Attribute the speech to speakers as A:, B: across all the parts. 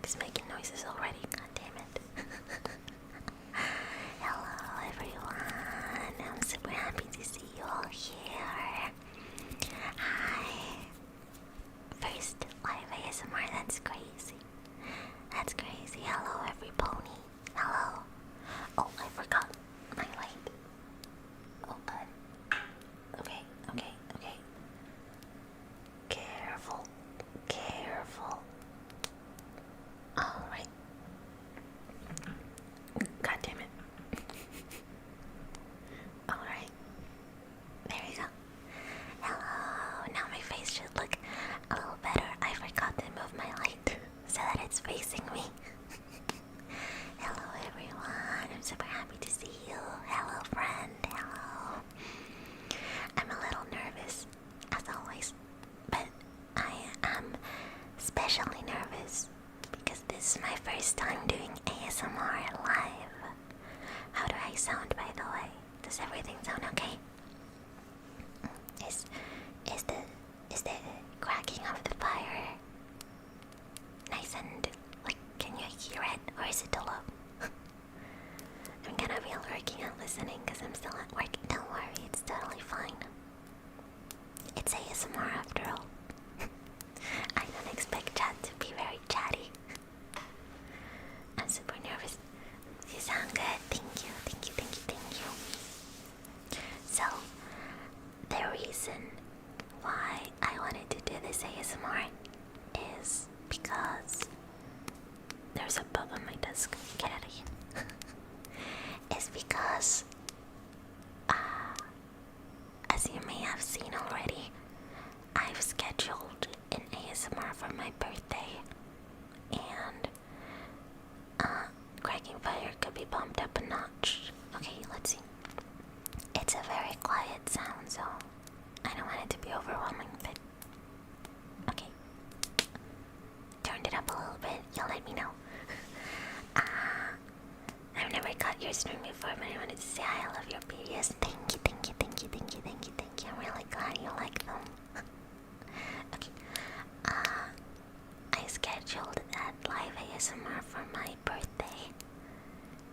A: mic is making noises already. God damn it. Hello everyone. I'm super happy to see you all here. Hi. First live ASMR, that's crazy. That's crazy. Hello every pony. Hello. Oh, I forgot my light. Oh god. Okay. Careful. Alright. God damn it. Alright. There we go. Hello. Now my face should look a little better. I forgot to move my light so that it's facing me. Hello everyone. I'm super happy to see you. Hello friend. Hello. I'm a little nervous, as always, but I am especially nervous because this is my first time doing ASMR live. How do I sound, by the way? Does everything sound okay? Is the cracking of the fire nice and like, can you hear it, or is it too low? I'm gonna be lurking and listening because I'm still at work. Don't worry, it's totally fine. It's ASMR after all. I don't expect chat to be very chatty. I'm super nervous. You sound good. Thank you. So, the reason why I wanted to do this ASMR is because there's a bug on my desk. Get out of here. It's because, as you may have seen already, I've scheduled an ASMR for my birthday, and cracking fire could be bumped up a notch. Okay, let's see. It's a very quiet sound, so I don't want it to be overwhelming, but okay. Turned it up a little bit, you'll let me know. I've never caught your stream before, but I wanted to say hi. I love your videos. Thank you. I'm really glad you like them. Okay. I scheduled that live ASMR for my birthday.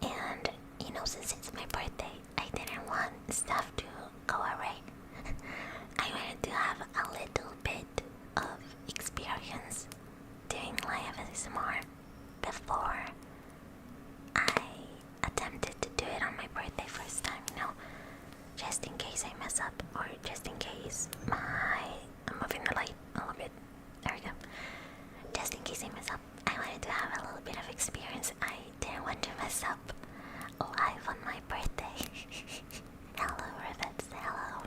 A: And, you know, since it's my birthday, I didn't want stuff to go away. I wanted to have a little bit of experience doing live ASMR before I attempted to do it on my birthday first time, you know, just in case I mess up, or just in case I'm moving the light a little bit. There we go. Just in case I mess up, I wanted to have a little bit of experience. I didn't want to mess up live on my birthday. Hello, Rivets. Hello.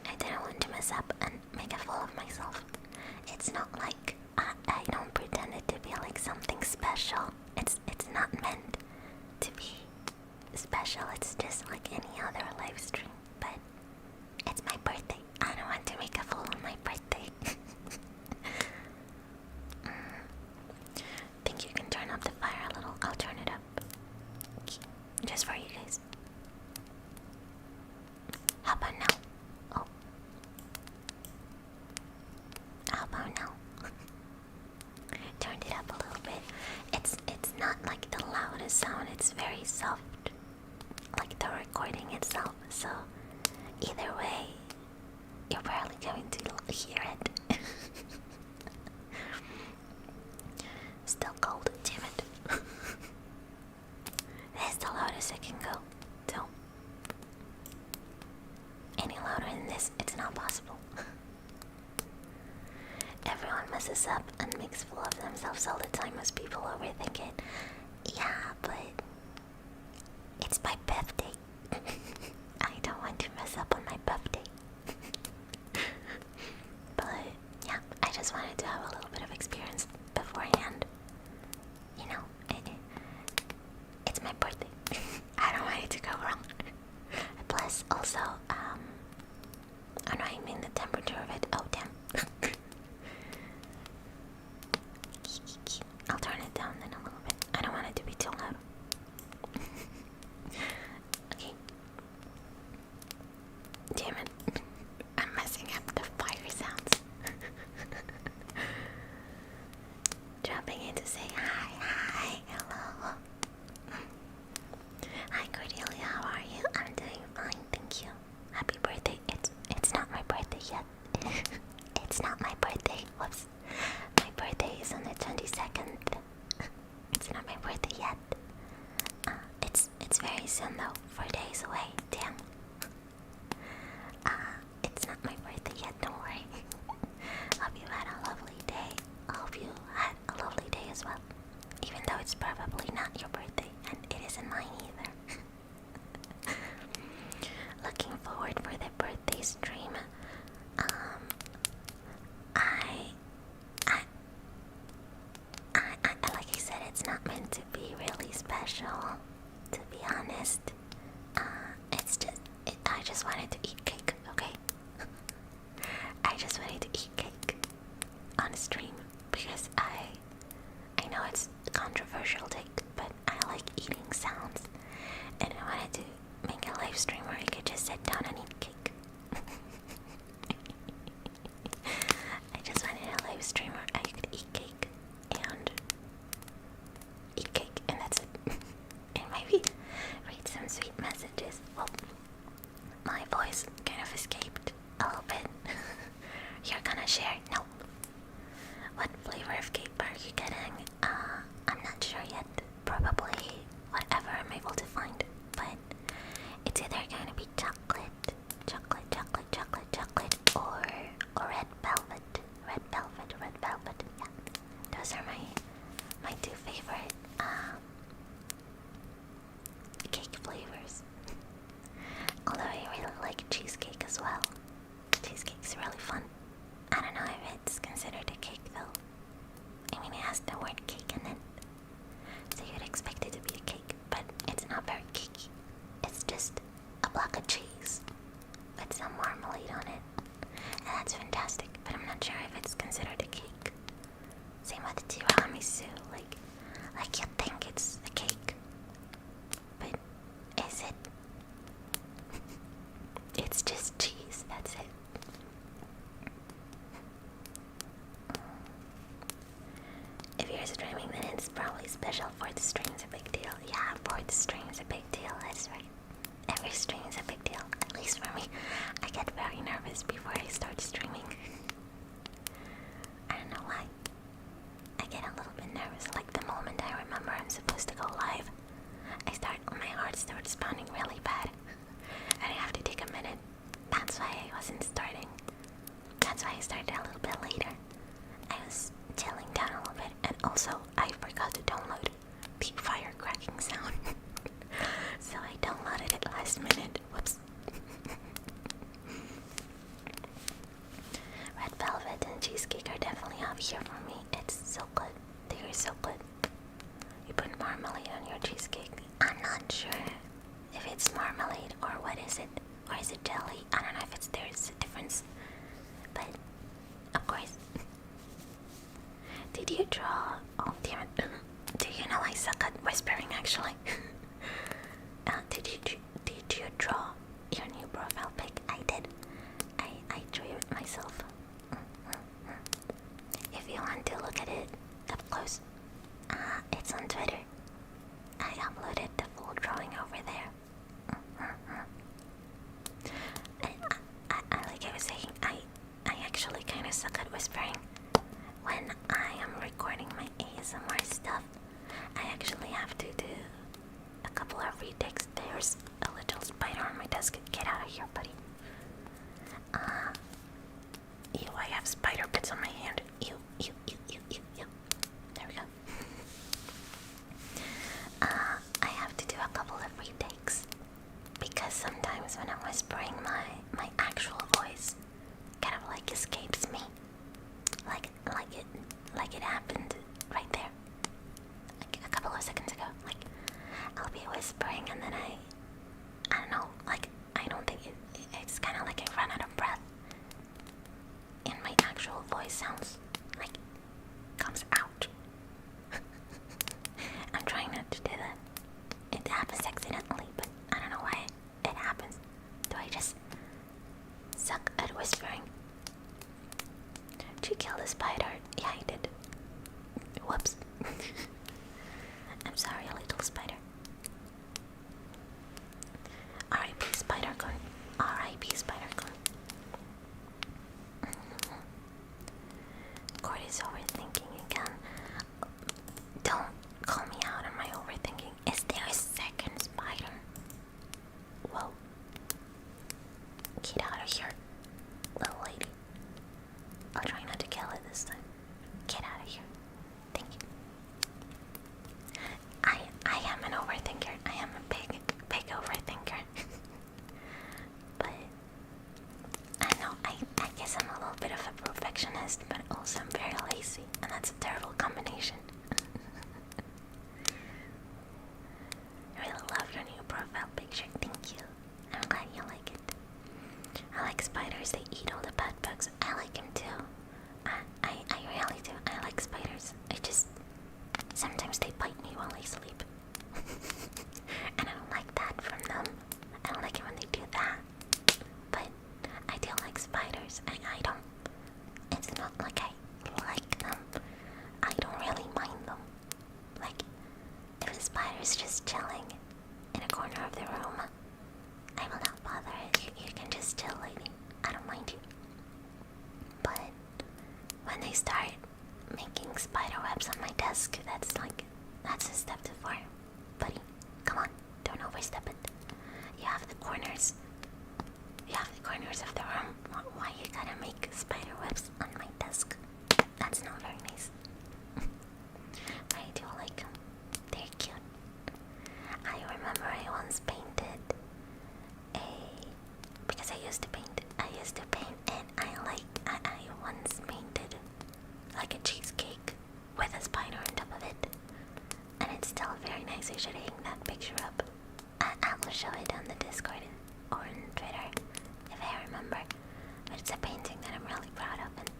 A: I didn't want to mess up and make a fool of myself. It's not like I don't pretend it to be like something special. It's not meant to be special. It's just like any other live stream. But it's my birthday. I don't want to make a fool on my birthday. Think you can turn up the fire a little? I'll turn it up. Just for you guys. How about now? Oh. How about now? Turned it up a little bit. It's not like the loudest sound, it's very soft. Like the recording itself, so either way, you're probably going to hear it. Still cold, damn it. That's the loudest I can go. So, any louder than this, it's not possible. Everyone messes up and makes fool of themselves all the time as people overthink it. Yeah, but it's my birthday. I don't want to mess up on my birthday. But yeah, I just wanted to have a little bit of experience beforehand. You know, it's my birthday. I don't want it to go wrong. Plus, also, oh no, I mean the temperature of it. Oh damn. I'll turn it down then a little bit. I don't want it to be too loud. popping in to say hi, hello. Hi Cordelia, how are you? I'm doing fine, thank you. Happy birthday. It's not my birthday yet. It's not my birthday. Whoops. My birthday is on the 22nd. It's not my birthday yet. It's very soon though. 4 days away. Damn. It's not my birthday yet, don't worry. Hope you had a lovely day. I hope you had a lovely day as well. Even though it's probably not your birthday, and it isn't mine either. Looking forward for the birthday stream. Like I said, it's not meant to be really special, to be honest. I just wanted to eat cake, okay? I just wanted to eat cake on stream because I know it's a controversial take, but I like eating sounds, and I wanted to make a live stream where I could just sit down and eat cake. I just wanted a live stream where I could eat cake and that's it. And maybe read some sweet messages. Well, my voice kind of escaped a little bit. You're gonna share? No. What flavor of cake are you getting? I'm not sure yet. Probably whatever I'm able to find. But it's either going to be chocolate, or red velvet. Red velvet. Yeah. Those are my two favorite cake flavors. Although I really like cheesecake as well. Cheesecake's really fun. I don't know if it's considered a cake though. I mean, it has the word cake in it. So you'd expect it to be a cake, but it's not very cakey. It's just a block of cheese with some marmalade on it. And that's fantastic, but I'm not sure if it's considered a cake. Same with the tiramisu, like you think it's a cake. But is it? It's just cheese, that's it. If you're streaming, then it's probably special. For the stream's a big deal. Yeah, for the stream's a big deal, that's right. Every stream's a big deal, at least for me. I get very nervous before I start streaming. I don't know why. I get a little bit nervous, like the moment I remember I'm supposed to go live. My heart starts pounding really bad. And I have to take a minute. That's why I wasn't starting. That's why I started a little bit later. I was chilling down a little bit, and also I forgot to download the fire cracking sound. So I downloaded it last minute. Whoops. Red velvet and cheesecake are definitely up here for me. It's so good. They are so good. You put marmalade on your cheesecake. I'm not sure if it's marmalade or what is it. Or is it jelly? I don't know if there's a difference. But, of course. Did you draw? Oh, damn it. Do you know I suck at whispering, actually? Did you draw your new profile pic? I did. I drew it myself. If you want to look at it up close, it's on Twitter. I uploaded the full drawing over there. Like I was saying, I actually kind of suck at whispering. When I am recording my ASMR stuff, I actually have to do a couple of retakes. There's a little spider on my desk. Get out of here, buddy. Ew, I have spider bits on my hand. Ew. There we go. I have to do a couple of retakes because sometimes when I'm whispering, my actual voice kind of like escapes me, like it happened right there, like a couple of seconds ago. Like I'll be whispering and then I don't know, like I don't think it's kind of like I run out of breath, and my actual voice sounds like comes out. I'm trying not to do that. It happens accidentally, but I don't know why it happens. Do I just suck at whispering? Did you kill the spider? Yeah, I did. Whoops. is just chilling in a corner of the room, I will not bother. You can just chill, lady. I don't mind you. But when they start making spider webs on my desk, that's a step too far. Buddy, come on, don't overstep it. You have the corners. You have the corners of the room. Why you gotta make spider webs on my desk? That's not very nice. But I do like them. They're cute. I remember I once painted because I used to paint and I once painted like a cheesecake with a spider on top of it. And it's still very nice. I should hang that picture up. I will show it on the Discord or on Twitter if I remember. But it's a painting that I'm really proud of, and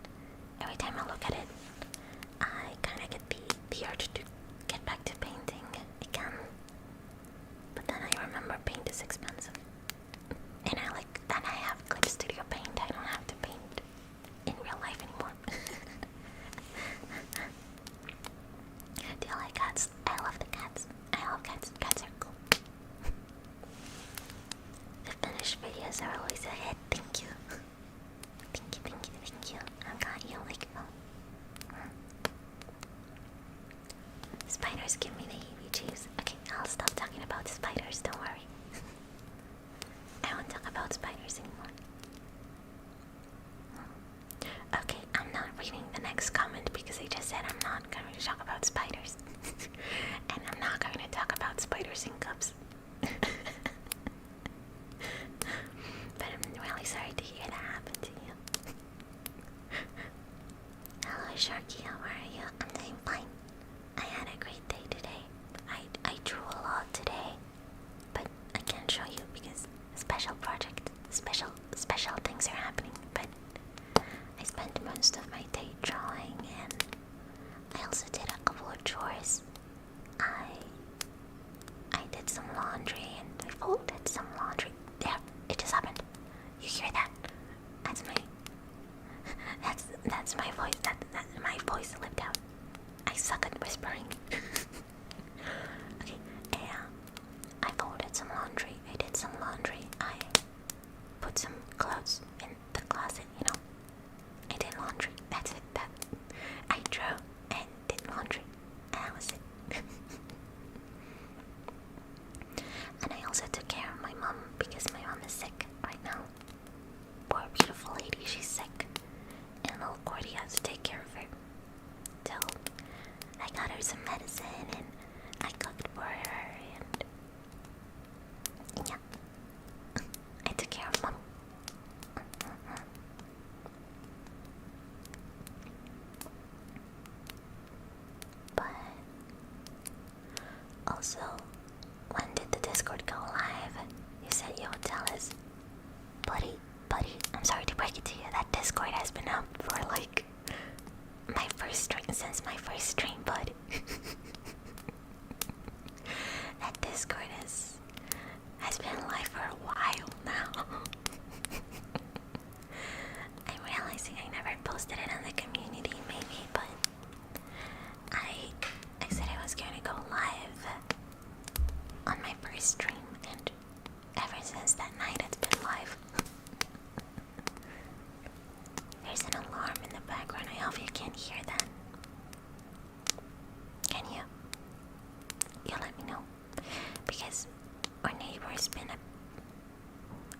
A: every time I look at it, I kind of get the urge to get back to painting again. But then I remember paint is expensive, and I have Clip Studio Paint. I don't have to paint in real life anymore. Do you like cats? I love the cats. I love cats. Cats are cool. The finished videos are always a hit. Thank you. Thank you, thank you, thank you. I got you like Spiders give me the heebie-jeebies. Okay, I'll stop talking about spiders, don't worry. I won't talk about spiders anymore. Okay, I'm not reading the next comment because I just said I'm not going to talk about spiders. And I'm not going to talk about spiders in cups. But I'm really sorry to hear that happen to you. Hello, Sharky, how are you? I'm doing fine. I had a great day today. I drew a lot today, but I can't show you because special project, special things are happening. But I spent most of my day drawing, and I also did a couple of chores. I did some laundry and I folded some laundry. Yeah, it just happened. You hear that? That's my voice. My voice slipped out. I suck at whispering. Okay, yeah. I folded some laundry. I did some laundry. I put some clothes in the closet, I did laundry. That's it. I drew and did laundry. And that was it. And I also took care of my mom because my mom is sick right now. Poor beautiful lady, she's sick. And little Cordy has to take care of her. So I got her some medicine and I cooked for her and yeah. I took care of mom. But also, when did the Discord go live? You said you would tell us. Buddy, I'm sorry to break it to you. That Discord has been up for since my first stream, bud. That Discord has been live for a while now. I'm realizing I never posted it on the community, maybe, but I said I was going to go live on my first stream, and ever since that night it's been live. There's an alarm in the background. I hope you can't hear that. Can you? You let me know. Because our neighbor's been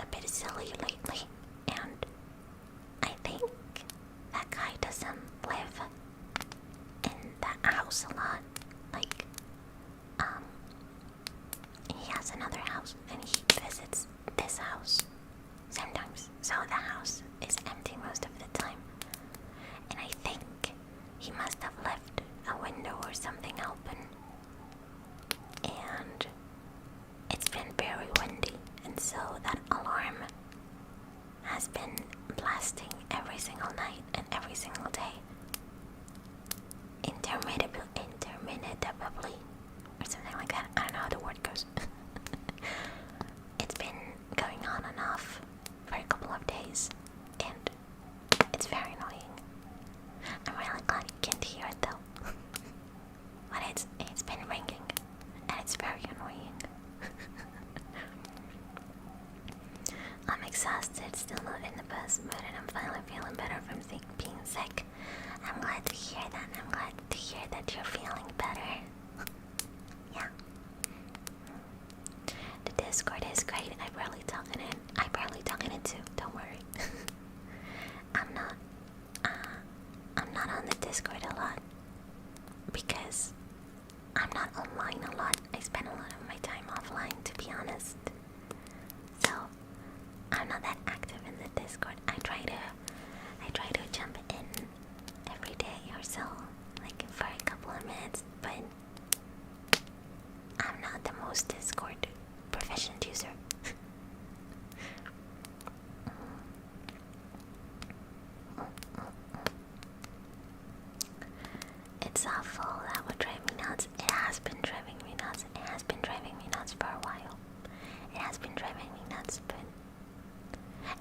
A: a bit silly lately, and I think that guy doesn't live in that house a lot. He has another house and he visits this house sometimes. So the house is empty most of the time. And I think he must have left a window or something open. And it's been very windy, and so that alarm has been blasting every single night and every single day. Interminably, or something like that. I don't know how the word goes. It's been going on and off for a couple of days, and it's very annoying. I'm really glad you can't hear it though. But it's been ringing, and it's very last mood and I'm finally feeling better from being sick. I'm glad to hear that. I'm glad to hear that you're feeling better. Yeah. The Discord is great. I barely talk in it. I barely talk in it too. Don't worry. I'm not on the Discord a lot because I'm not online a lot. I spend a lot of my time offline, to be honest. So I'm not that active in the Discord. I try to jump in every day or so, like for a couple of minutes, but I'm not the most Discord proficient user. It's awful. That would drive me nuts. It has been driving me nuts. It has been driving me nuts for a while. It has been driving me nuts, but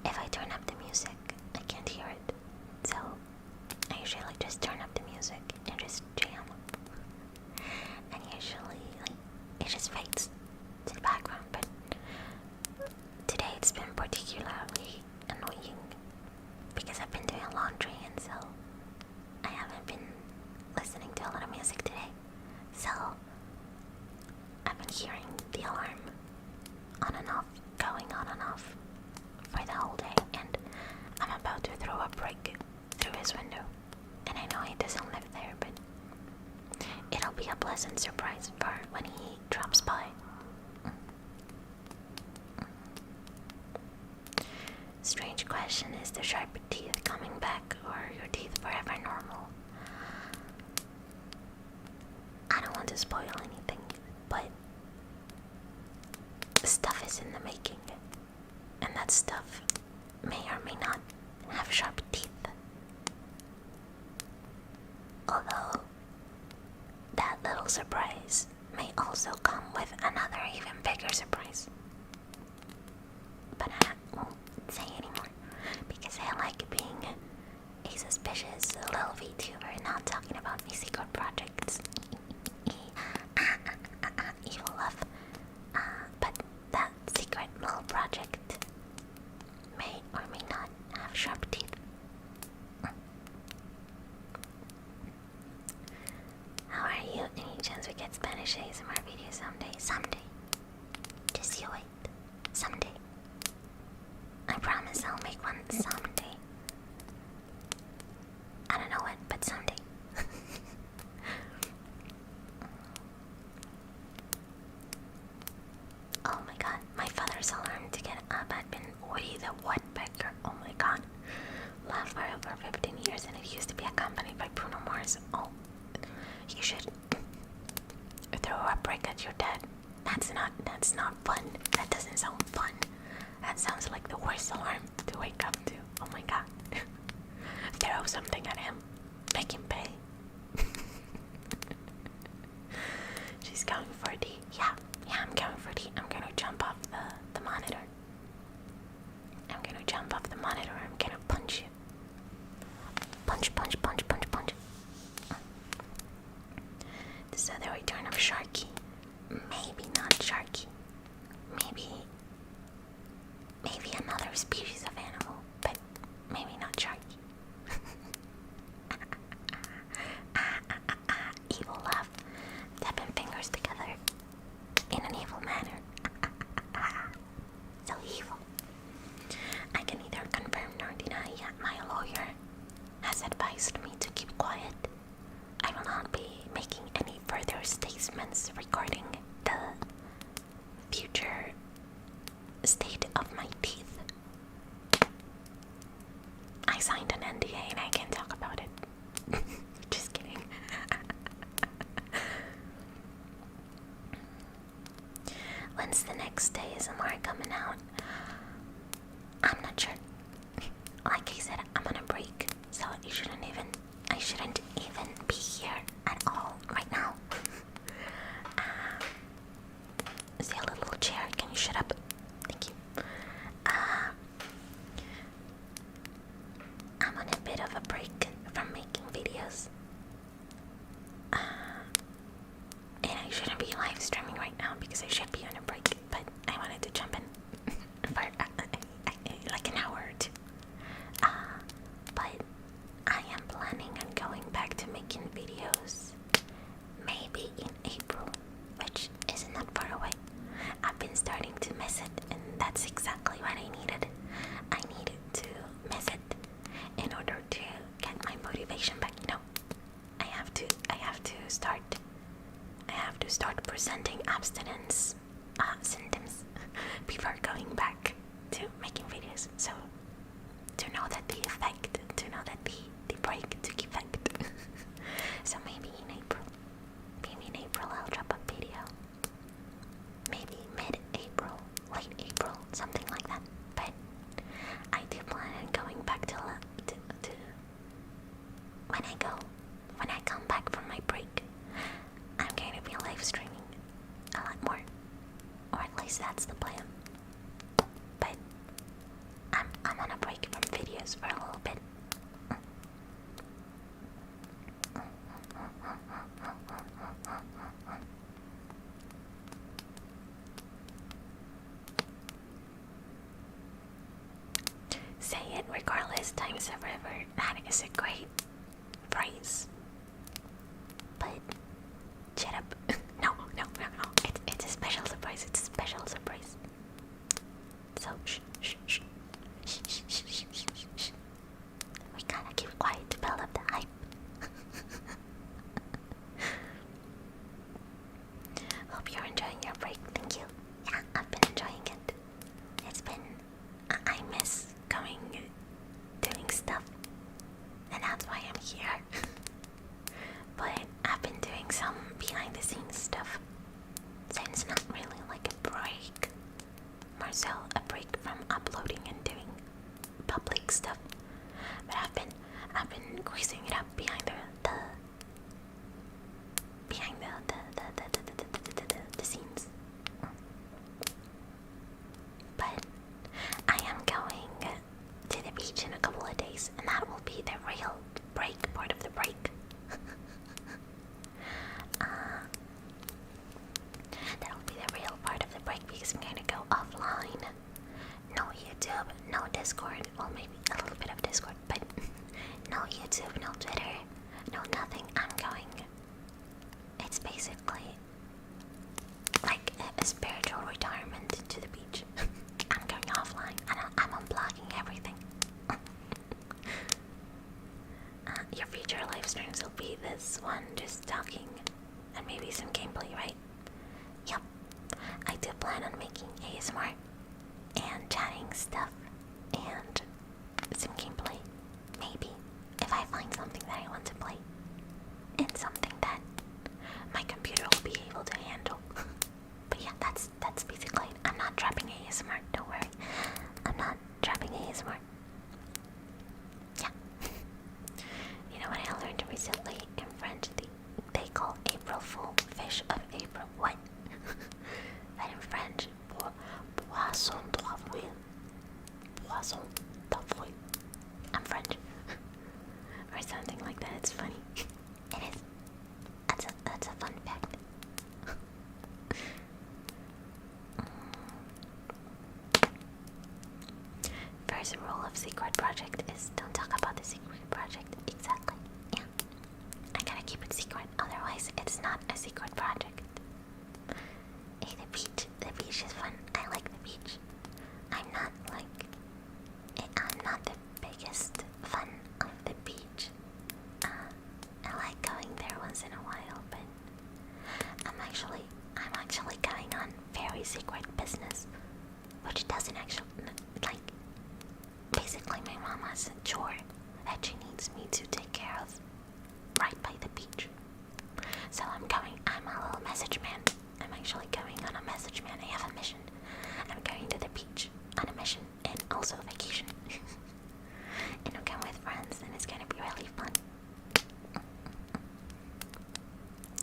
A: if I turn up the music, I can't hear it. So I usually just turn up the music and just jam. And usually, it just fades to the background. But today it's been particularly annoying because I've been doing laundry, and so I haven't been listening to a lot of music today. So I've been hearing the alarm on and off, going on and off for the whole day, and I'm about to throw a brick through his window. And I know he doesn't live there, but it'll be a pleasant surprise for when he drops by. Strange question, is the sharp teeth coming back, or are your teeth forever normal? I don't want to spoil anything, but stuff is in the making, and that stuff may or may not have sharp teeth. Although, that little surprise may also come with another even bigger surprise. But I won't say anymore, because I like being a suspicious little VTuber, not talking about my secret projects. Evil love. But that secret little project may or may not have sharp teeth. How are you? Any chance we get Spanish ASMR videos someday? Someday. Just you wait. Someday. I promise I'll make one someday. I don't know when, but someday. Oh my god, my father's alarm to get up had been Woody the Woodpecker. Oh my god. Laughed for over 15 years, and it used to be accompanied by Bruno Mars. Oh, you should throw a brick at your dad. That's not fun. That doesn't sound fun. That sounds like the worst alarm to wake up to. Oh my god. Throw something at him. Make him pay. She's going for D. Yeah, I'm going for D. I'm gonna jump off the monitor. I'm gonna jump off the monitor. I'm gonna punch you. Punch. This other return of Sharky. Maybe not Sharky. Maybe another species of animal, but maybe not Sharky. Evil laugh. Tapping fingers together in an evil manner. So evil. I can neither confirm nor deny yet. My lawyer has advised me to keep quiet. I will not be making any further statements regarding the future state of my teeth. I signed an NDA and I can't talk about it. Just kidding. When's the next ASMR coming out? I'm not sure. Like I said, I'm on a break, so I shouldn't even be here at all right now. See a little chair? Can you shut up? Thank you. I'm on a bit of a break from making videos. And I shouldn't be live streaming right now because I should be on a break, but I wanted to jump in for like an hour or two. start presenting abstinence symptoms before going back to making videos. So to know that the break took effect. So maybe in April I'll drop a video. Maybe mid-April, late April, something like that. But I do plan on going back to when I come back from my break. I'm going to be live streaming a lot more, or at least that's the plan. But I'm on a break from videos for a little bit. Say it regardless, time's a river. That is a great phrase. But shut up. No. It's a special surprise. So shh. We gotta keep quiet to build up the hype. Hope you're enjoying your break. Thank you. Yeah, I've been enjoying it. It's been... I miss doing stuff. And that's why I'm here. But I've been doing some behind the scenes stuff. So it's not really like a break. More so a break from uploading and doing public stuff. But I've been greasing it up behind the scenes. But I am going to the beach in a couple of days, and that will be the real break part of the break. That'll be the real part of the break because I'm going to go offline. No YouTube, no Discord. Well, maybe a little bit of Discord, but no YouTube, no Twitter, no nothing. It's basically like a spiritual retirement to the beach. I'm going offline and I'm unblocking everything. Your future live streams will be this one, just talking and maybe some gameplay, right? Yep. I do plan on making ASMR and chatting stuff and some gameplay. Maybe if I find something that I want to play and something that my computer will be able to handle. But yeah, that's basically it. I'm not dropping ASMR, don't worry. I'm not dropping ASMR. Yeah. You know what I learned recently in French? They call April Fool fish of April. What? That in French, poisson d'avril. Poisson d'avril. I'm French. Or something like that. It's funny. It is. That's a fun fact. First rule of secret project is don't talk about the secret project. Exactly. Yeah. I gotta keep it secret, otherwise it's not a secret project. Hey, the beach is fun. I like the beach. I'm not the biggest fan of the beach. I like going there once in a while, but I'm actually going on very secret business, which doesn't actually, like, basically my mom has a chore that she needs me to take care of right by the beach. So I'm a little message man. I'm actually going on a message man. I have a mission. I'm going to the beach on a mission and also vacation. And I'm going with friends and it's gonna be really fun.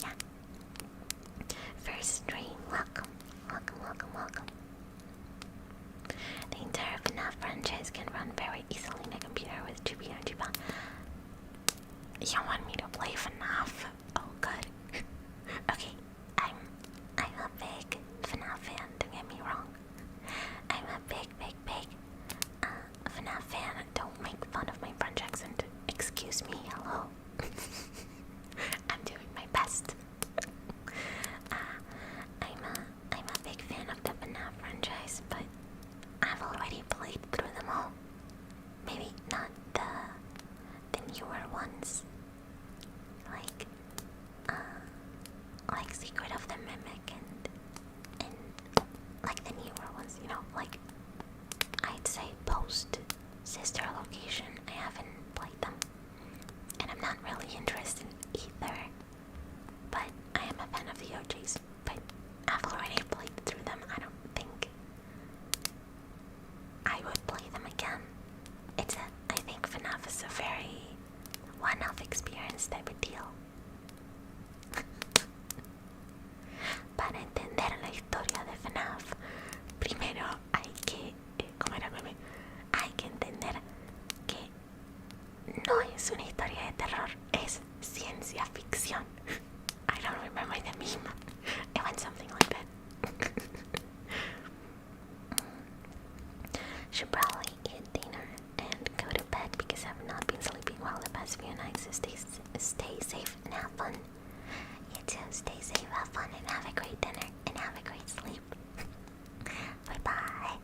A: Yeah. First stream, welcome. The entire FNAF franchise can run very easily in a computer with GPU and GPU. You want me to play FNAF? Oh god. Okay, I'm a big FNAF fan, don't get me wrong. I'm a big FNAF fan. Secret of the Mimic and like the newer ones, you know, like I'd say post Sister Location. I haven't played them, and I'm not really interested either. But I am a fan of the OGs. But I've already played through them. I don't think I would play them again. I think FNAF is a very one-off experience type of deal. Para entender la historia de FNAF, primero hay que, ¿cómo era el meme? Hay que entender que no es una historia de terror, es ciencia ficción. I don't remember the meme. It went something like that. Should probably eat dinner and go to bed because I've not been sleeping well the past few nights. So stay safe and have fun. You too, stay safe, have fun, and have a great dinner and have a great sleep. Bye bye.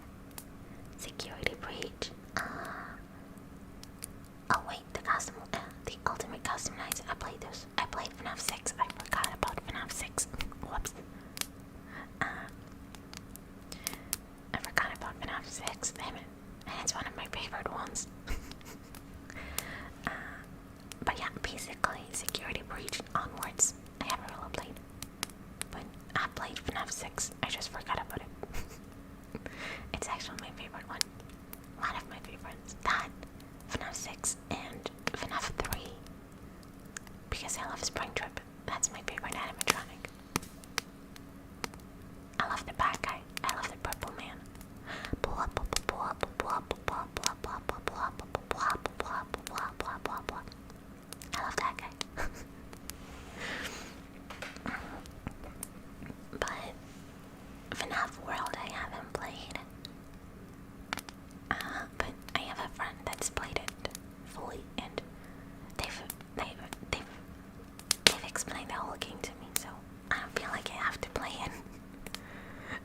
A: Security breach. Oh wait, the ultimate custom nights. I played those. I played FNAF 6. I forgot about FNAF 6. Whoops. I forgot about FNAF 6. Damn it. And it's one of my favorite ones. But yeah, basically security breach onwards. I haven't really played. But I played FNAF 6. I just forgot about it. It's actually my favorite one. One of my favorites. That, FNAF 6, and FNAF 3. Because I love Spring Trip. That's my favorite animatronic. I love the bad guy. I love the purple man. I love that guy. But FNAF World I haven't played. But I have a friend that's played it fully, and they've explained the whole game to me, so I don't feel like I have to play it.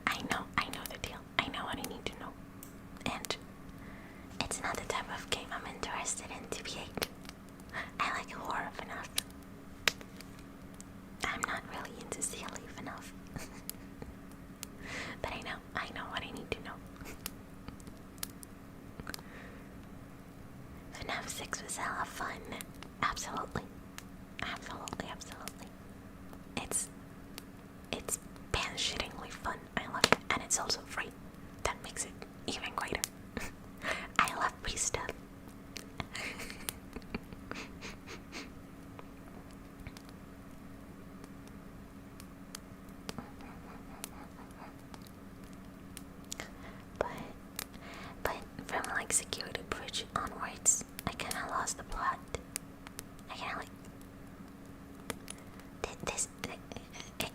A: I know the deal. I know what I need to know. And it's not the type of game I'm interested in, to be 8. I like horror FNAF. I'm not really into silly FNAF. But I know what I need to know. FNAF 6 was hella fun. Absolutely. It's pan-shittingly fun. I love it. And it's also free. That makes it even greater. I love free stuff. But from like security bridge onwards, I kinda lost the plot. I kinda like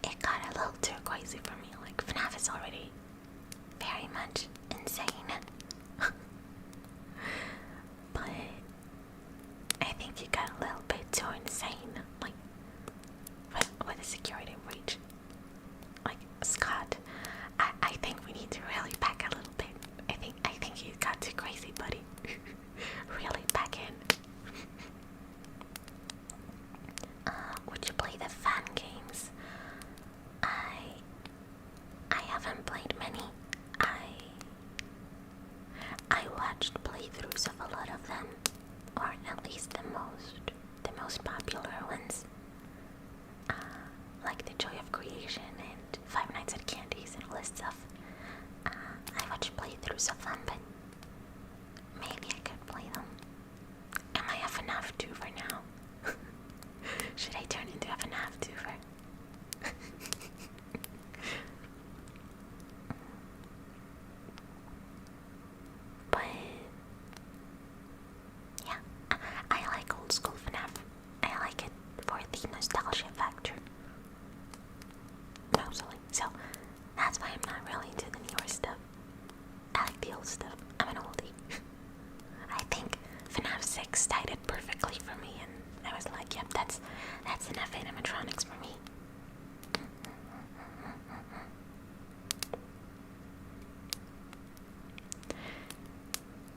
A: it got a little too crazy for me. Like FNAF is already very much insane. But I think it got a little bit too insane, like with the security breach. Like Scott, I think we need to really back a little bit. I think you got too crazy, buddy. Really back in. Would you play the fan games? I haven't played many. I watched playthroughs of a lot of them, or at least the most popular ones. Like the Joy of Creation and Five Nights at Candy's and all this stuff. I watched playthroughs of them, but maybe I could play them. Am I a FNAF 2-fer now? Should I turn into a FNAF 2-fer? But yeah, I like old school FNAF. I like it for the nostalgia factor. Mostly. So that's why I'm not really into the newer stuff. I like the old stuff. I'm an oldie. I think FNAF 6 tied it perfectly for me, and I was like, yep, that's enough animatronics for me.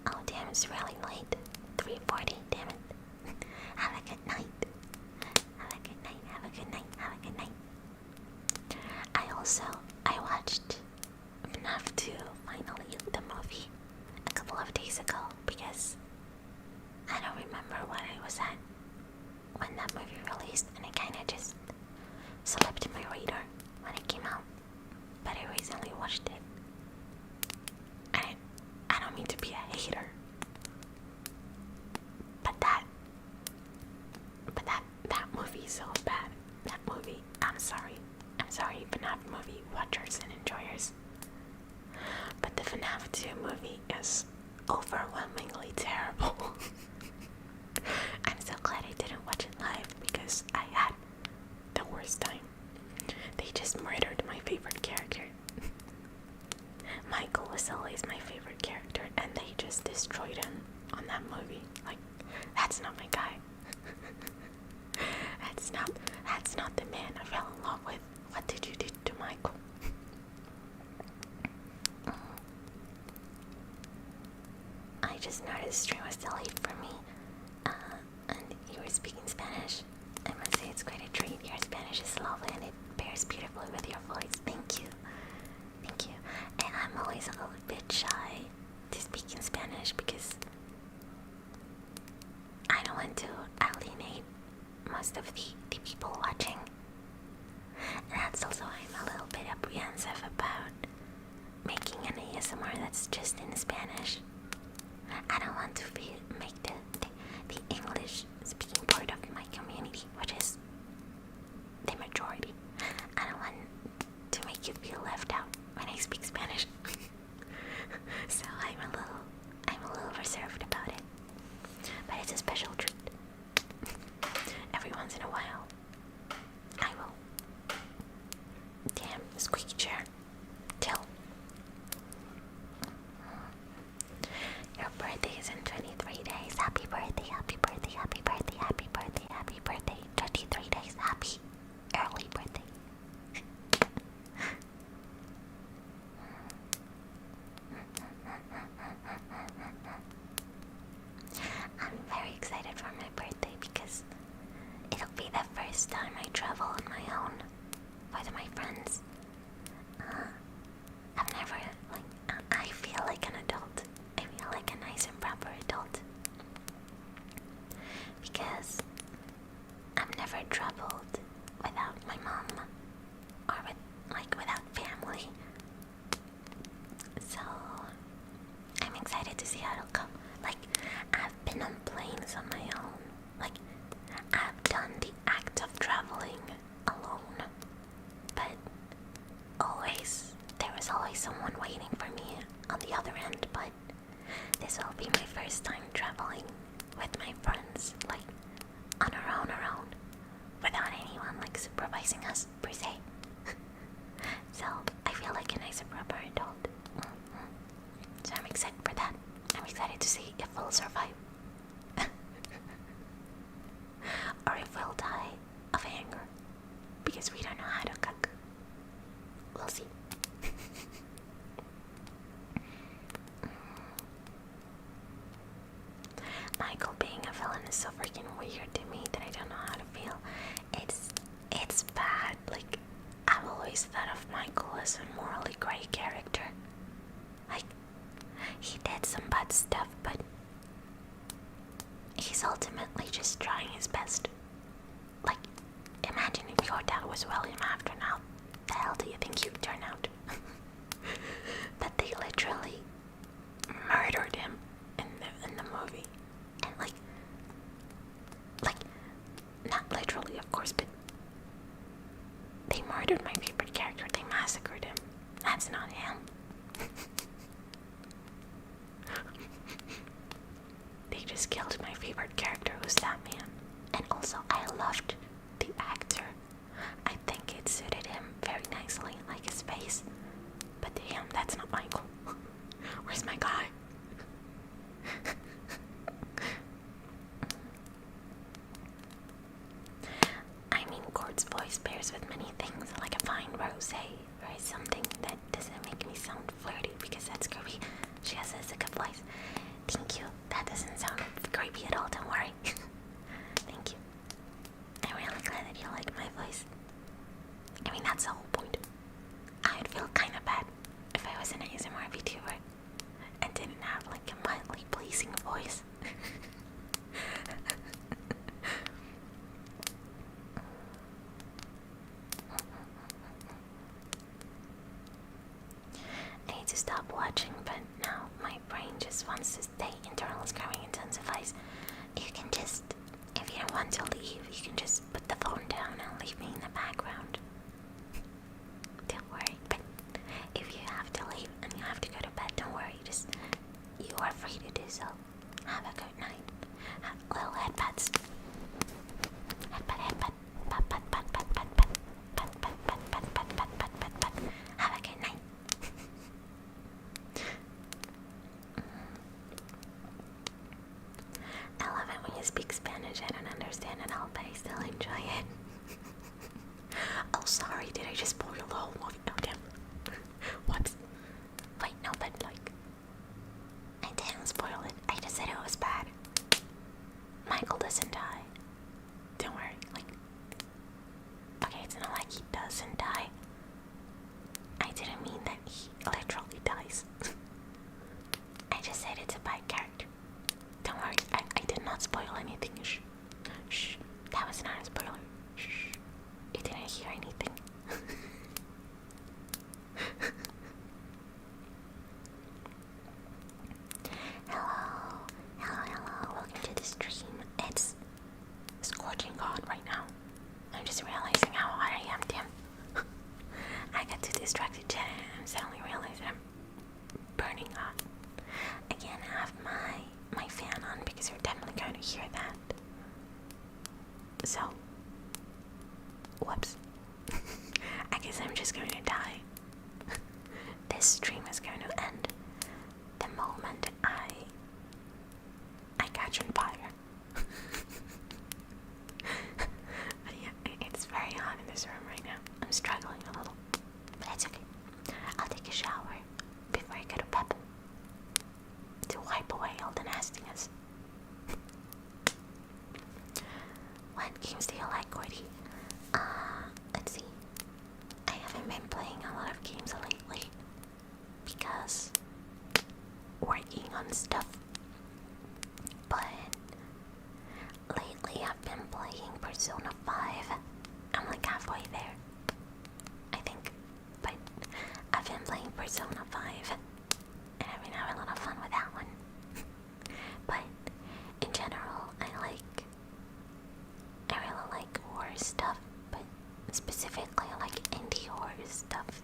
A: Oh damn, it's really late. 3:40, damn it. Have a good night. Have a good night, have a good night, have a good night. also, I watched FNAF 2, finally, the movie, a couple of days ago because I don't remember what I was at when that movie released, and it kind of just slipped my radar when it came out. But I recently watched it, and I don't mean to be a hater, but that movie is so bad. That movie, I'm sorry, FNAF movie watchers and enjoyers, but the FNAF 2 movie is overwhelmingly terrible. I'm so glad I didn't watch it live because I had the worst time. They just murdered my favorite character. Michael was always my favorite character, and they just destroyed him on that movie. Like, that's not my guy. That's not the man I fell in love with. What did you do to Michael? I just noticed stream was delayed for me, and you were speaking Spanish. I must say it's quite a treat. Your Spanish is lovely and it pairs beautifully with your voice. Thank you. Thank you. And I'm always a little bit shy to speak in Spanish because I don't want to alienate most of the people watching. And that's also why I'm a little bit apprehensive about making an ASMR that's just in Spanish. I don't want to make the English speaking part of my community, which is the majority. I don't want to make you feel left out when I speak Spanish. So I'm a little reserved about it. But it's a special treat. Every once in a while, I will. Damn, squeaky chair. Till. Your birthday is in 23 days. Happy birthday, happy birthday, happy birthday, happy birthday, happy birthday. 23 days. Happy early birthday. I'm very excited for my birthday because it'll be the first time I travel on my own with my friends. I've never, I feel like an adult. I feel like a nice and proper adult. Because I've never traveled without my mom or without family. So I'm excited to see how it'll go. I've been on planes on my own. I've done the act of traveling alone. But there was always someone waiting for me on the other end. But this will be my first time traveling with my friends, on our own, without anyone supervising us per se. So I feel like a nice and proper adult. So I'm excited for that. I'm excited to see if we'll survive. Or if we'll die of anger. Because we don't know how to cook. We'll see. Michael being a villain is so freaking weird to me that I don't know how to feel. It's bad. I've always thought of Michael as a morally gray character. He did some bad stuff, but he's ultimately just trying his best. Imagine if your dad was William Afton. How the hell do you think you'd turn out? But they literally murdered him in the movie. And not literally, of course, but they murdered my favorite character. They massacred him. That's not him. They just killed my favorite character, who's that man. And also, I loved the actor. I think it suited him very nicely, his face. But to him, that's not Michael. Where's my guy? I mean, Court's voice pairs with many things, like a fine rosé, or something that doesn't make me sound flirty, because that's creepy. She has a good voice. Thank you. That doesn't sound creepy at all, don't worry. Thank you. I'm really glad that you like my voice. I mean, that's the whole point. wants to stay, internal scrubbing intensifies. You can just, if you don't want to leave, you can just put the phone down and leave me in the background. Don't worry, but if you have to leave and you have to go to bed, don't worry, just, you are free to do so. Have a good night. Little headpats. Headpat, headpat. Pat, pat, pat, pat, pat, pat. Pat, pat, pat, pat, pat, pat, pat, pat, pat. Have a good night. I love it when you speak Spanish. I don't understand it all, but I still enjoy it. Oh, sorry, did I just spoil the whole movie? Oh, damn. What? Wait, no, but like, I didn't spoil it. I just said it was bad. Michael doesn't die. Don't worry, like, okay, it's not like he doesn't die. I didn't mean that he literally dies. I just said it's a bad character. Don't worry, I did not spoil anything. Shh. Shh. That was not a spoiler. Shh. You didn't hear anything. Hello. Hello, hello. Welcome to the stream. It's scorching hot right now. I'm just realizing how hot I am, damn. I got too distracted and I'm suddenly realizing I'm burning hot. Again, I have my fan on because you're definitely going to hear that. So, whoops. I guess I'm just going to die. This stream is going to end the moment I catch on fire. But yeah, it's very hot in this room right now. I'm struggling a little, but it's okay. I'll take a shower before I go to bed to wipe away all the nastiness. What games do you like, Gordy? Let's see. I haven't been playing a lot of games lately because working on stuff. But lately I've been playing Persona 5. I'm like halfway there, I think. But I've been playing Persona 5 and I've been having a lot of fun with that one. But in general, I really like horror stuff, but specifically I like indie horror stuff.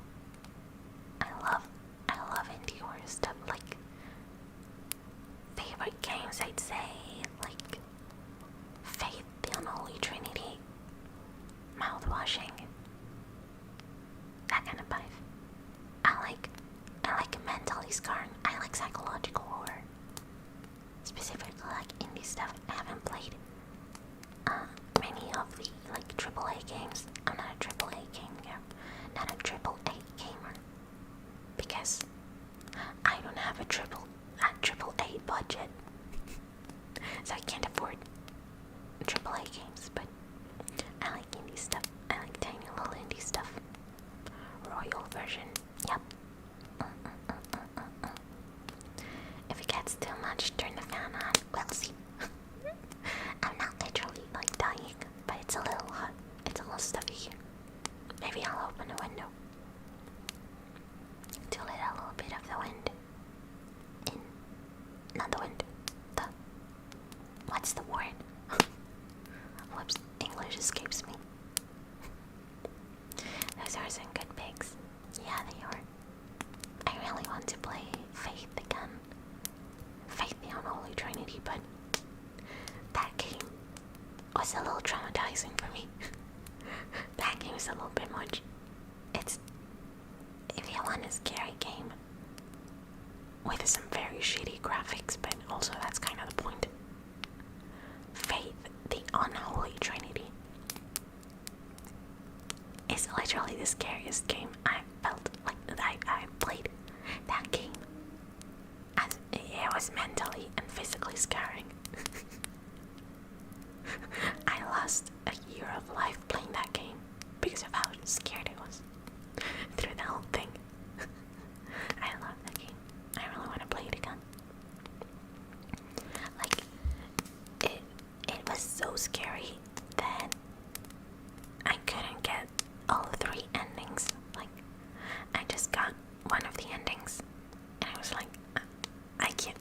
A: I love indie horror stuff. Like, favorite games, I'd say, like Faith, the Unholy Trinity, Mouthwashing, that kind of vibe. I like mentally scarring. I like psychological horror. Specifically like indie stuff. I haven't played many of the like AAA games. I'm not a AAA gamer. Not a AAA gamer. Because I don't have a AAA budget. So I can't afford AAA games, but I like indie stuff. I like tiny little indie stuff. Royal version. Yep. If it gets too much, turn the fan on. We'll see. I'm not literally like dying, but it's a little hot. It's a little stuffy here. Maybe I'll open the window to let a little bit of the wind in. Not the wind. What's the word? Whoops, English escapes me. Those are some good pigs. Yeah, they are. I really want to play Faith again. Faith, the Unholy Trinity, but that game was a little traumatizing for me. That game is a little bit much. It's, if you want a scary game with some very shitty graphics, but also that's kind of the point. Faith, the Unholy Trinity, is literally the scariest game I felt like I played. That game, as it was mentally and physically scarring. I lost a year of life playing that game because of how scared I was through the whole thing. I love that game. I really want to play it again. Like, it was so scary that I couldn't get all 3 endings. Like, I just got one of the endings and I was like, I can't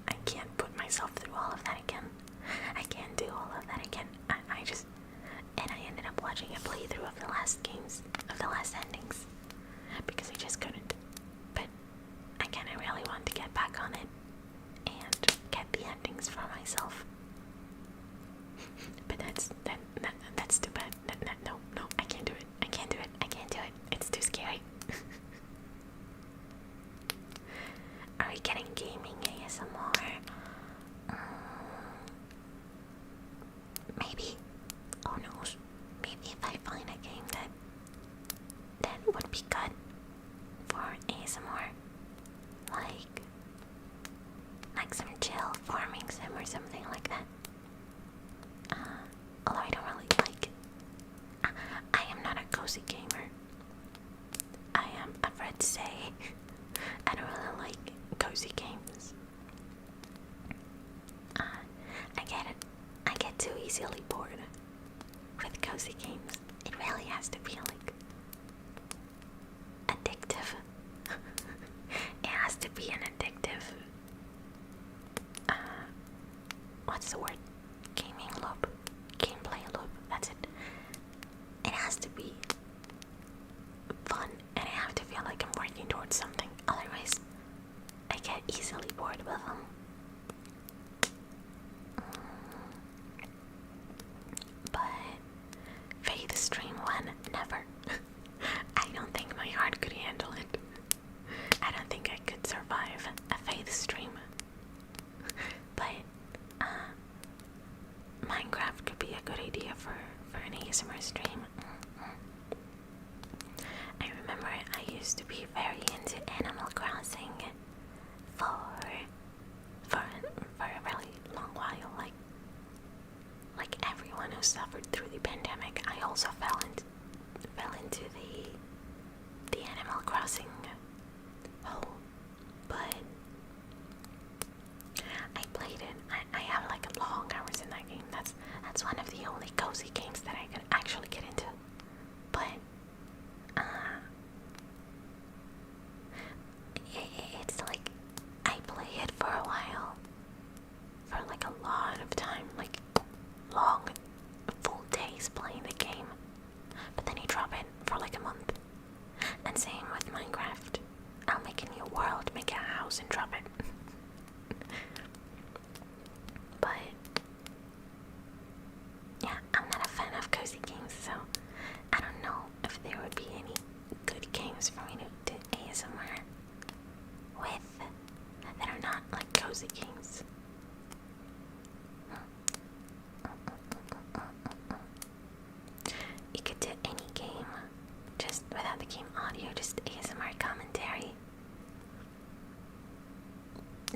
A: ASMR, like some chill farming sim or something like that. Although I don't really like. I am not a cozy gamer. I am afraid to say I don't really like cozy games. I get too easily bored with cozy games. It really has to be like addictive. It has to be an addictive what's the word? Gaming loop. Gameplay loop. That's it. It has to be fun and I have to feel like I'm working towards something. Otherwise I get easily bored with them. But Faith stream one, never. I don't think my heart could handle it. I don't think I could survive a Faith stream. But Minecraft could be a good idea for an ASMR stream. I remember I used to be very into Animal Crossing for a really long while. Like everyone who suffered through the pandemic, I also fell into the Animal Crossing hole. But I played it. I have like long hours in that game. That's one of the only cozy games that I could actually get into. But it's like I play it for a while, for like a lot of time, like long full days playing the game, but then you drop it for like a month. And same with Minecraft. I'll make a new world, make a house and drop it. But yeah, I'm not a fan of cozy games, so I don't know if there would be any good games for me to do ASMR with that are not like cozy games. You could do any game, just without the game audio, just ASMR commentary.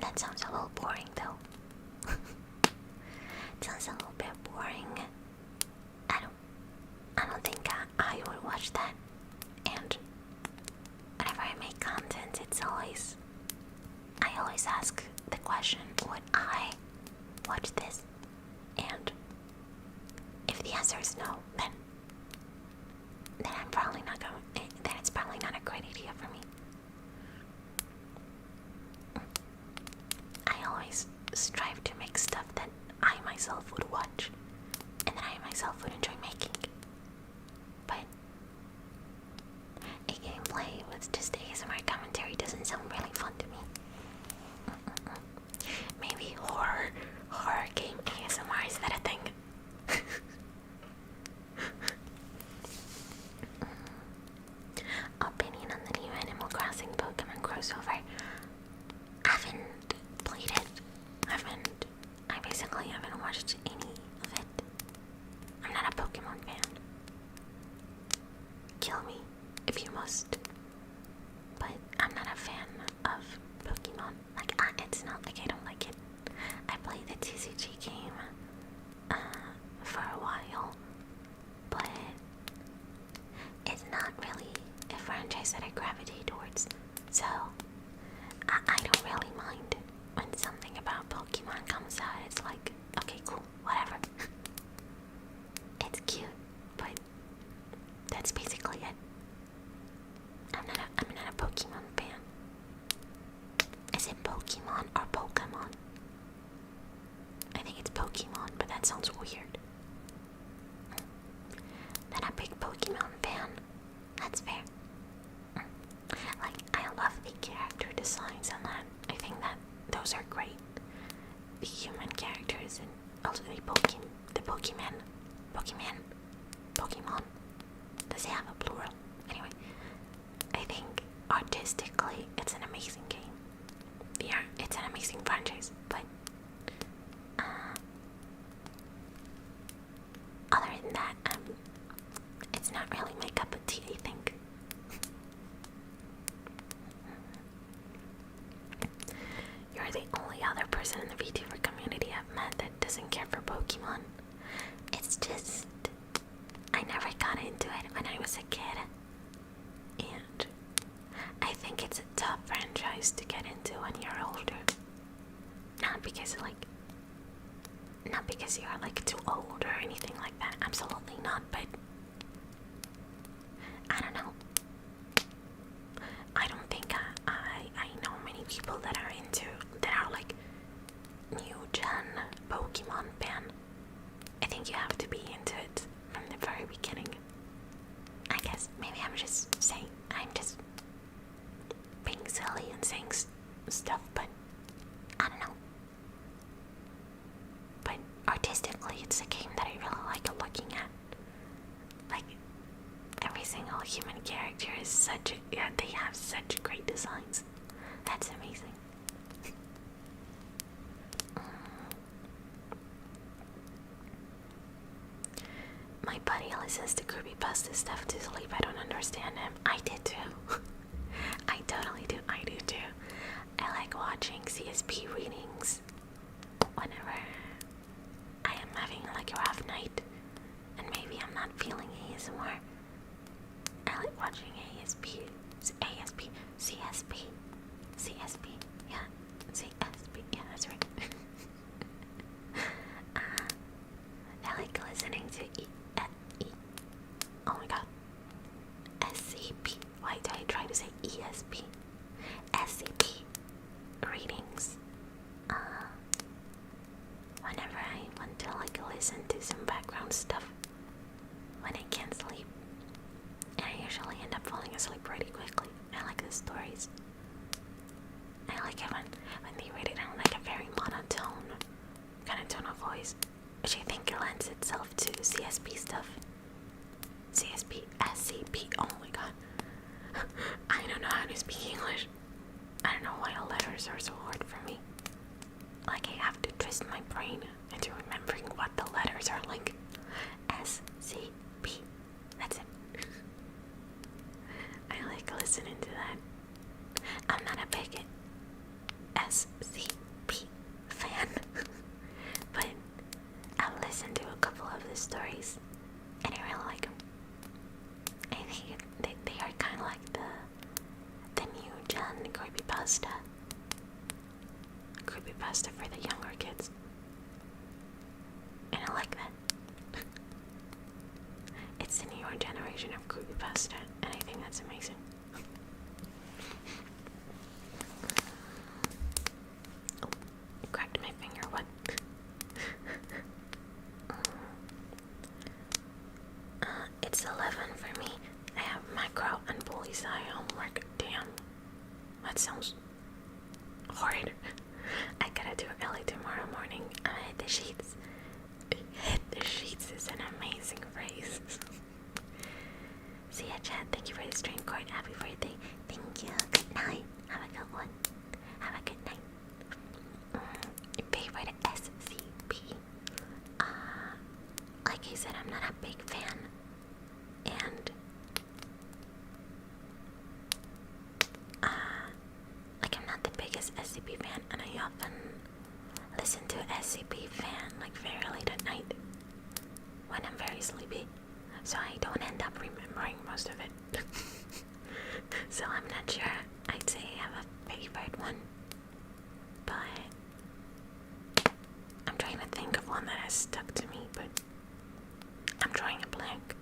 A: That sounds a little boring though. It sounds a little bit boring. I don't think I would watch that. And whenever I make content, I always ask the question, would I watch this? And if the answer is no, then I'm probably not going. Then it's probably not a great idea for me. I always strive to make stuff that I myself would watch and that I myself would enjoy making. But a gameplay with just ASMR commentary doesn't sound really fun to me. Maybe horror game ASMR, is that a thing? Opinion on the new Animal Crossing Pokemon crossover. I haven't played it. I basically haven't watched any of it. I'm not a Pokemon fan. Kill me if you must. But I'm not a fan of Pokemon. Like, it's not like I don't like it. I played the TCG game for a while, but it's not really a franchise that I gravitate towards. So I don't really mind when something about Pokemon comes out. It's like, okay, cool, whatever. It's cute, but that's basically it. I'm not a Pokemon fan. Is it Pokemon or Pokemon? I think it's Pokemon, but that sounds weird. Not a big Pokemon fan. That's fair. Like, I love the character designs on that. I think that those are great. The human characters and also the Pokemon. Does it have a plural? Anyway, I think artistically it's an amazing game. Yeah, it's an amazing franchise, but other than that, it's not really my cup of tea, I think. doesn't care for Pokemon. It's just I never got into it when I was a kid, and I think it's a tough franchise to get into when you're older. Not because you're like too old or anything like that. Absolutely not. But I don't know. I don't think I know many people that are like new gen Pokemon fan. I think you have to be into it from the very beginning. I guess maybe I'm just being silly and saying stuff, but I don't know. But artistically, it's a game that I really like looking at. Like, every single human character is they have such great designs. That's amazing. My buddy listens to creepypasta stuff to sleep. I don't understand him. I did too. I totally do. I do too. I like watching CSP readings whenever I am having like a rough night and maybe I'm not feeling ASMR. I like watching CSP, yeah, CSP, yeah, that's right. I like listening to oh my god, SCP, why do I try to say ESP? SCP readings, whenever I want to like listen to some background stuff when I can't sleep. And I usually end up falling asleep pretty quickly. I like the stories. I like it when they read it in like a very monotone kind of tone of voice, which I think lends itself to CSP stuff. CSP, SCP, oh my god. I don't know how to speak English. I don't know why all letters are so hard for me. Like I have to twist my brain into remembering what the letters are like. SCP, that's it. I like listening to that. I'm not a big SCP fan, but I've listened to a couple of the stories and I really like them. I think they are kind of like the new gen creepypasta for the younger kids, and I like that. It's the newer generation of creepypasta, and I think that's amazing. Oh, I cracked my finger. What? It's 11 for me. I have macro and police eye homework. Damn, that sounds horrid. I gotta do it early tomorrow morning. I'm gonna hit the sheets. Hit the sheets is an amazing phrase. See ya, chat. Thank you for the stream card. Happy birthday. Thank you. Good night. Have a good one. Have a good night. Your favorite SCP. Like I said, I'm not a big fan. And like I'm not the biggest SCP fan, and I often listen to SCP fan like very late at night when I'm very sleepy, so I don't end up remembering most of it. So I'm not sure I'd say I have a favorite one, but I'm trying to think of one that has stuck to me, but I'm drawing a blank.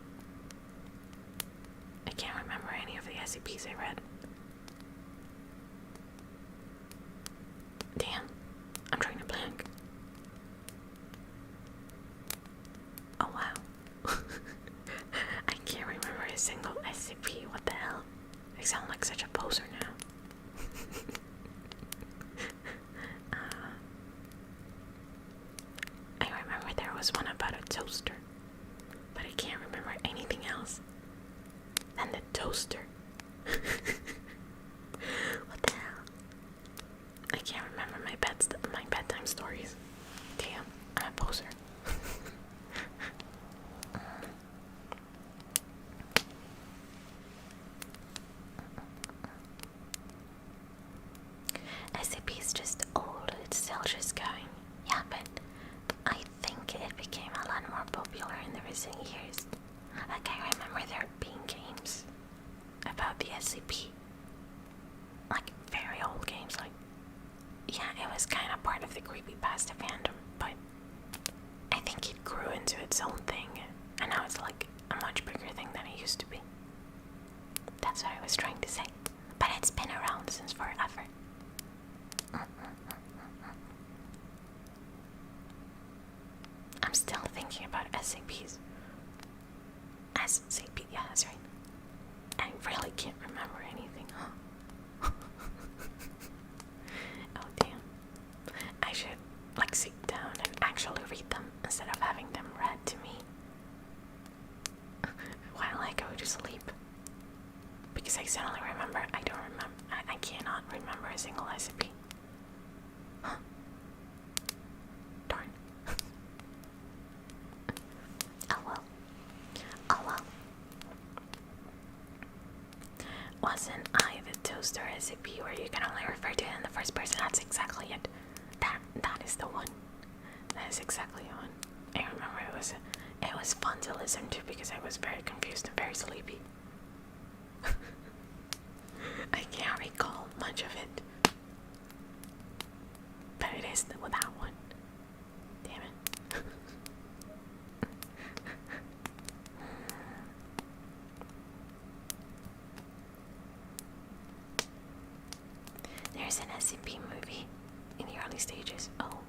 A: I can't remember any of the SCPs I read. Damn, I'm drawing a blank. Oh wow. I can't remember a single SCP. What the hell? I sound like such a poser now. I remember there was one about a toaster, but I can't remember anything else than the toaster. What the hell? I can't remember my bedtime stories. Damn, I'm a poser. SCP is just old. It's still just going. Yeah, but I
B: SCP. Like, very old games, like, yeah, it was kind of part of the creepypasta fandom, but I think it grew into its own thing, and now it's like a much bigger thing than it used to be. That's what I was trying to say. But it's been around since forever. I'm still thinking about SCPs. SCP, yeah, that's right. I really can't remember anything, huh? Oh, damn. I should, like, sit down and actually read them instead of having them read to me while I go to sleep. Because I suddenly remember, I cannot remember a single SCP. Huh. Darn. Oh well. Oh well. Wasn't I the toaster SCP where you can only refer to it in the first person? That's exactly it. That is the one. That is exactly the one. I remember it was fun to listen to because I was very confused and very sleepy. I can't recall much of it. But it is that one. Damn it. There's an SCP movie in the early stages. Oh.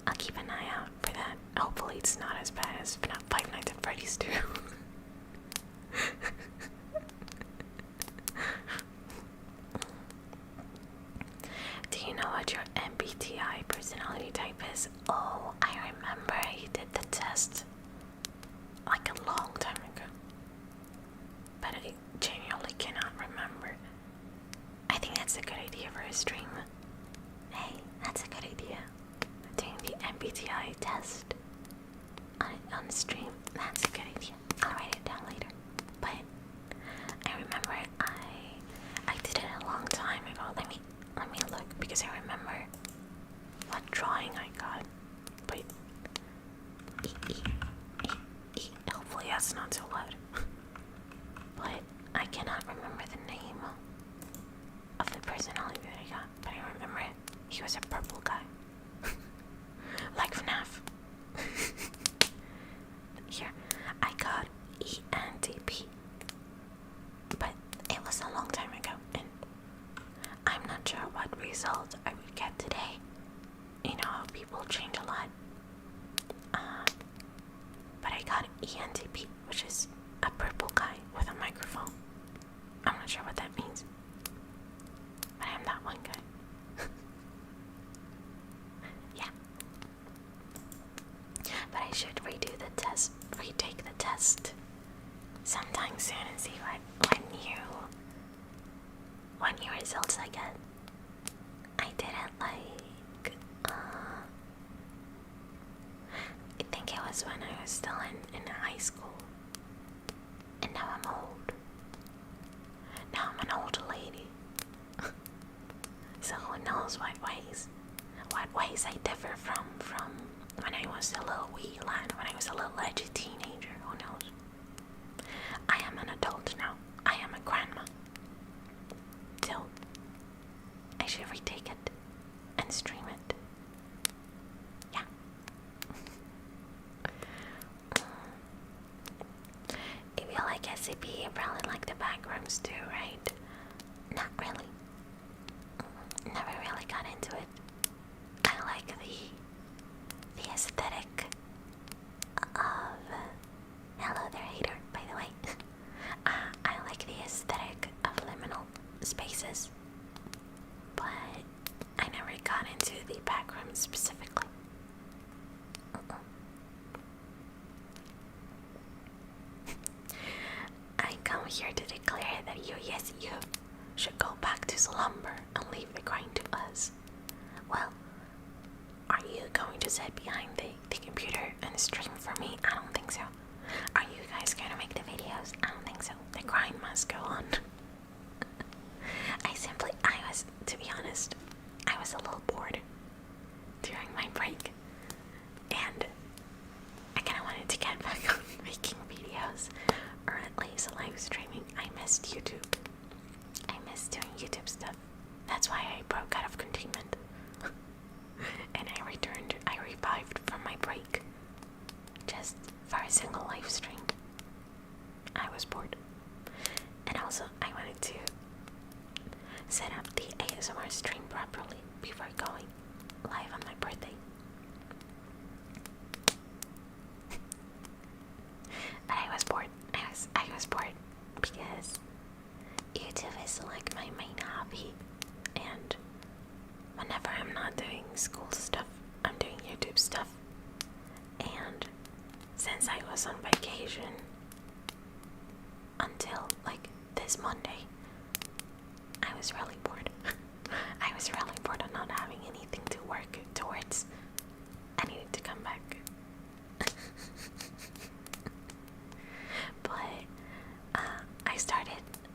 B: I'll keep an eye out for that. Hopefully it's not as bad as FNAF Five Nights at Freddy's 2. Do you know what your MBTI personality type is? Oh, I remember you did the test like a long time ago, but I genuinely cannot remember. I think that's a good idea for a stream. Hey, that's a good idea. Doing the MBTI test on stream. That's a good idea. I'll write it down later. But I remember I did it a long time ago. Let me look because I remember what drawing I got. But hopefully that's not too loud. But I cannot remember the name of the personality that I got. But I remember it. He was a purple guy. Like FNAF. Here, I got ENTP. But it was a long time ago, and I'm not sure what result I would get today. You know how people change a lot. But I got ENTP, which is a purple guy with a microphone. I'm not sure what that means. But I'm that one guy. Yeah. But I should retake the test sometime soon and see what new results I get. I did it like, I think it was when I was still in high school. And now I'm old. Now I'm an old lady. So who knows what ways I differ from when I was a little wee lad, when I was a little edgy teenager. Who knows? I am an adult now. I am a grandma. So I should retake it and stream it. Yeah. If you like SCP, you probably like the backrooms too, right? Not really. Never really got into it. I like the aesthetic of hello there, hater, by the way. I like the aesthetic of liminal spaces, but I never got into the backrooms specifically. I come here to declare that you should go back to slumber and leave the grind to us. Well, are you going to sit behind the computer and stream for me? I don't think so. Are you guys going to make the videos? I don't think so. The grind must go on. To be honest, I was a little bored during my break, and I kind of wanted to get back on making videos, or at least live streaming. I missed YouTube. I missed doing YouTube stuff. That's why I broke out of containment. And I revived from my break. Just for a single live stream. I was bored. And also, I wanted to set up the ASMR stream properly before going live on my birthday. But I was bored. I was bored because YouTube is like my main hobby, and whenever I'm not doing school stuff, I'm doing YouTube stuff. And since I was on vacation until like this Monday, I was really bored. I was really bored of not having anything to work towards. I needed to come back. But I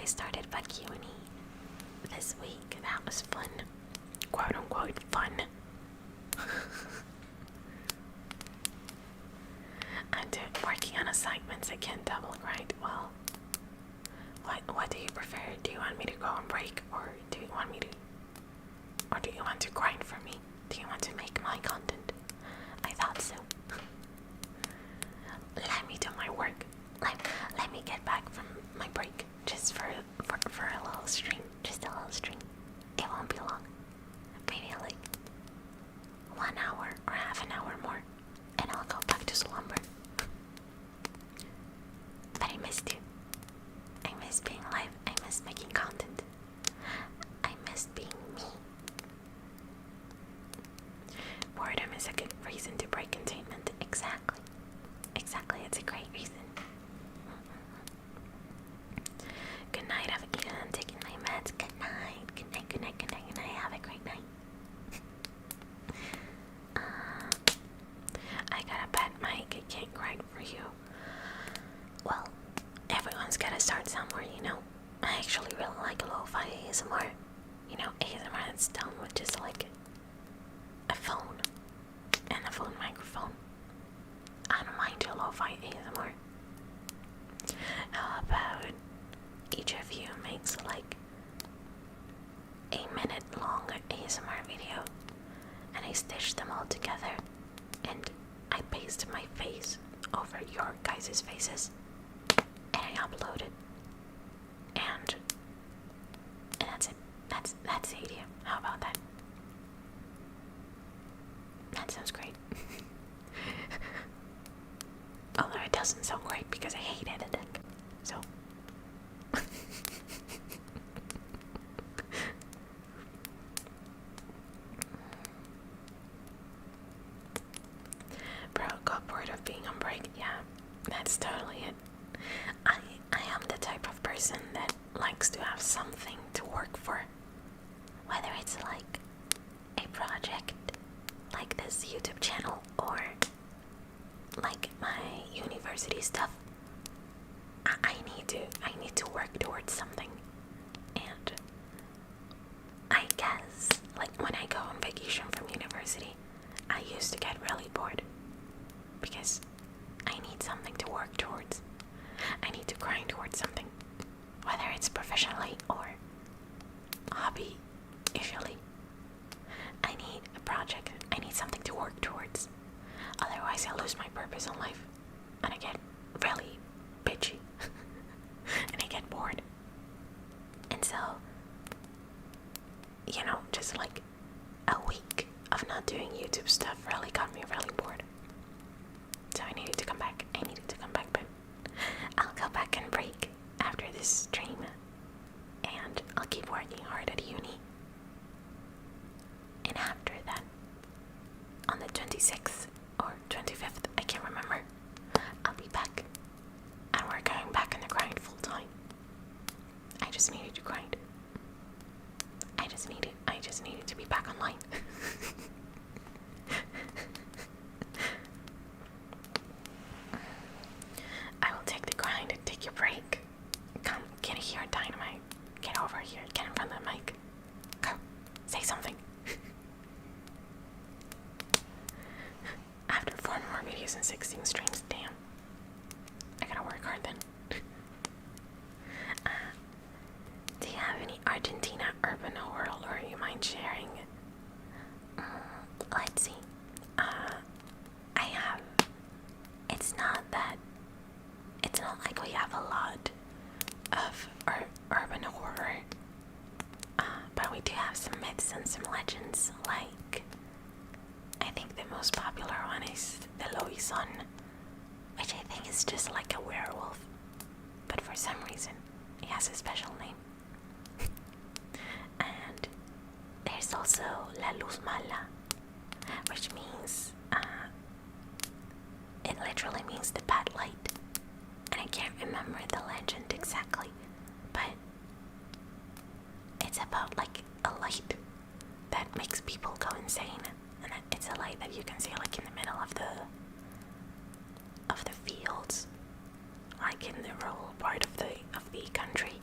B: started back uni this week. That was fun. Quote unquote fun. I'm working on assignments. I can't double grind. Well, what do you prefer? Do you want me to go on break, or do you want to grind for me? Do you want to make my content? I thought so. Let me do my work. Let me get back from my break just for a little stream. Just a little stream. It won't be long. Maybe like 1 hour or half an hour more, and I'll go back to slumber. But I missed you. I miss being live. I miss making content. I miss being me. Boredom is a good reason to break containment. Exactly. It's a great reason. Good night. I've eaten and taken my meds. Good night. Good night. Good night. Good night. Good night. Have a great night. I got a bad mic. I can't grind for you. Well, everyone's gotta start somewhere, you know. I actually really like lo-fi ASMR. You know, ASMR that's done with just like a phone and a phone microphone. I don't mind your lo-fi ASMR. How about each of you makes like a minute long ASMR video, and I stitch them all together, and I paste my face over your guys' faces, and I upload it, and that's it. That's the idea. How about that? That sounds great. Although it doesn't sound great because I hate editing. So bro, got bored of being on break. Yeah, that's totally it. I am the type of person that likes to have something to work for. Whether it's like a project like this YouTube channel, or like my university stuff. I need to work towards something. And I guess like when I go on vacation from university, I used to get really bored because I need something to work towards. I need to grind towards something, whether it's professionally or hobby usually. I need a project. I need something to work towards. Otherwise I lose my purpose in life, and I get really bitchy and I get bored. And so, you know, just like a week of not doing YouTube stuff really got me really bored. So I needed to come back. But I'll go back and break after this stream, and I'll keep working hard at uni. And after that, on the 26th or 25th, I can't remember, I'll be back, and we're going back in the grind full time. I just needed to grind. I just needed to be back online. I will take the grind and take your break. Come, get here, Dynamite. Get over here. Get in front of the mic. Come, say something. After 4 more videos and 16 streams, damn. have a lot of urban horror, but we do have some myths and some legends. Like, I think the most popular one is the Loison, which I think is just like a werewolf, but for some reason it has a special name. And there's also La Luz Mala, which means it literally means the bad light. And I can't remember the legend exactly, but it's about like a light that makes people go insane, and it's a light that you can see like in the middle of the fields, like in the rural part of the country,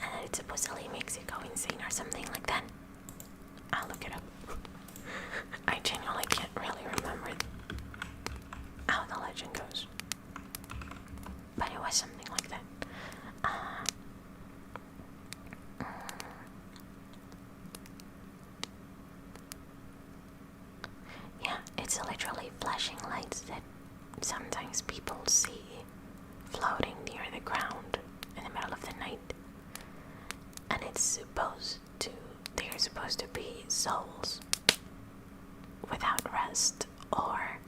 B: and it supposedly makes you go insane or something like that. I'll look it up. I genuinely can't really remember how the legend goes, but it was something like that. Yeah, it's literally flashing lights that sometimes people see floating near the ground in the middle of the night, and they're supposed to be souls without rest or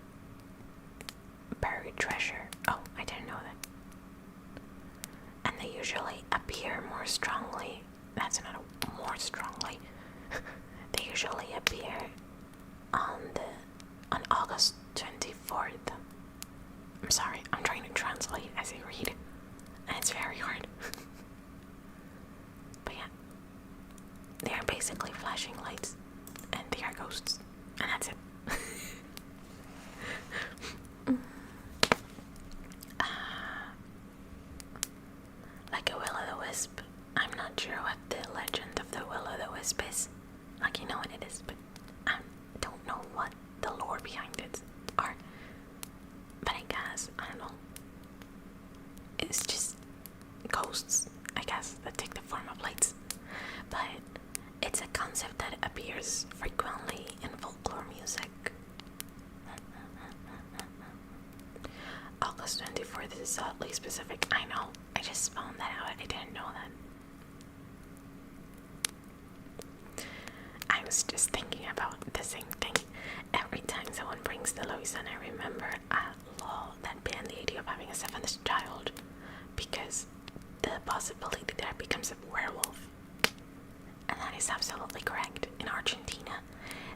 B: buried treasure. Oh, I didn't know that. And they usually appear more strongly. That's not more strongly. They usually appear on August 24th. I'm sorry, I'm trying to translate as I read, and it's very hard. But yeah, they are basically flashing lights, and they are ghosts, and that's it. Like a will-o'-the-wisp. I'm not sure what the legend of the will-o'-the-wisp is. Like, you know what it is, but I don't know what the lore behind it are. But I guess, I don't know, it's just ghosts, I guess, that take the form of lights. But it's a concept that appears frequently in folklore music. August 24th is oddly specific. I know, I just found that out. I didn't know that. I was just thinking about the same thing. Every time someone brings the Loison, I remember a law that banned the idea of having a 7th child, because the possibility that it becomes a werewolf. And that is absolutely correct. In Argentina,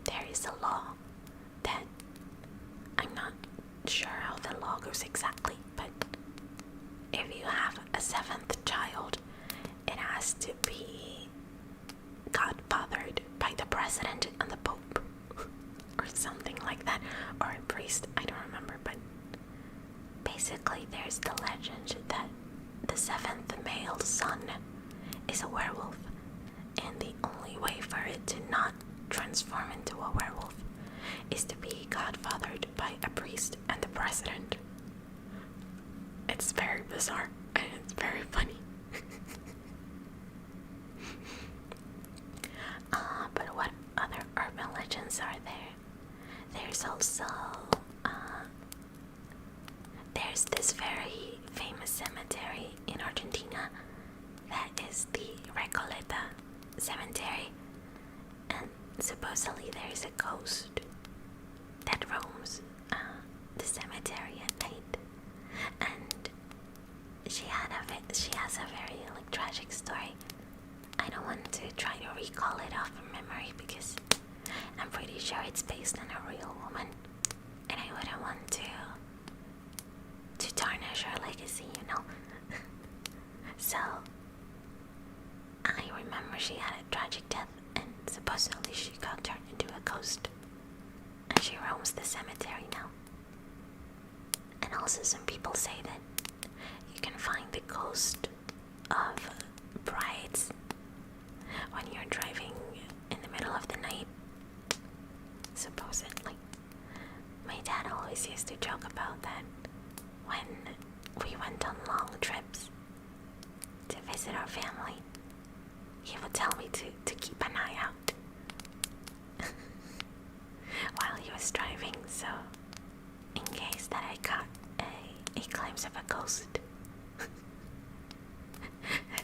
B: there is a law that, I'm not sure how the law goes exactly, but if you have a 7th child, it has to be godfathered by the president and the pope, or something like that, or a priest, I don't remember. But basically there's the legend that the 7th male son is a werewolf, and the only way for it to not transform into a werewolf is to be godfathered by a priest and the president. It's very bizarre, and it's very funny. But what other urban legends are there? There's also, there's this very famous cemetery in Argentina that is the Recoleta cemetery, and supposedly there is a ghost that roams the cemetery at night, and she has a very like tragic story. I don't want to try to recall it off from memory because I'm pretty sure it's based on a real woman, and I wouldn't want to tarnish her legacy, you know. So I remember she had a tragic death, and supposedly she got turned into a ghost, and she roams the cemetery now. And also some people say that you can find the ghost of brides when you're driving in the middle of the night, supposedly. My dad always used to joke about that when we went on long trips to visit our family. He would tell me to keep an eye out while he was driving, so in case that I caught a glimpse of a ghost.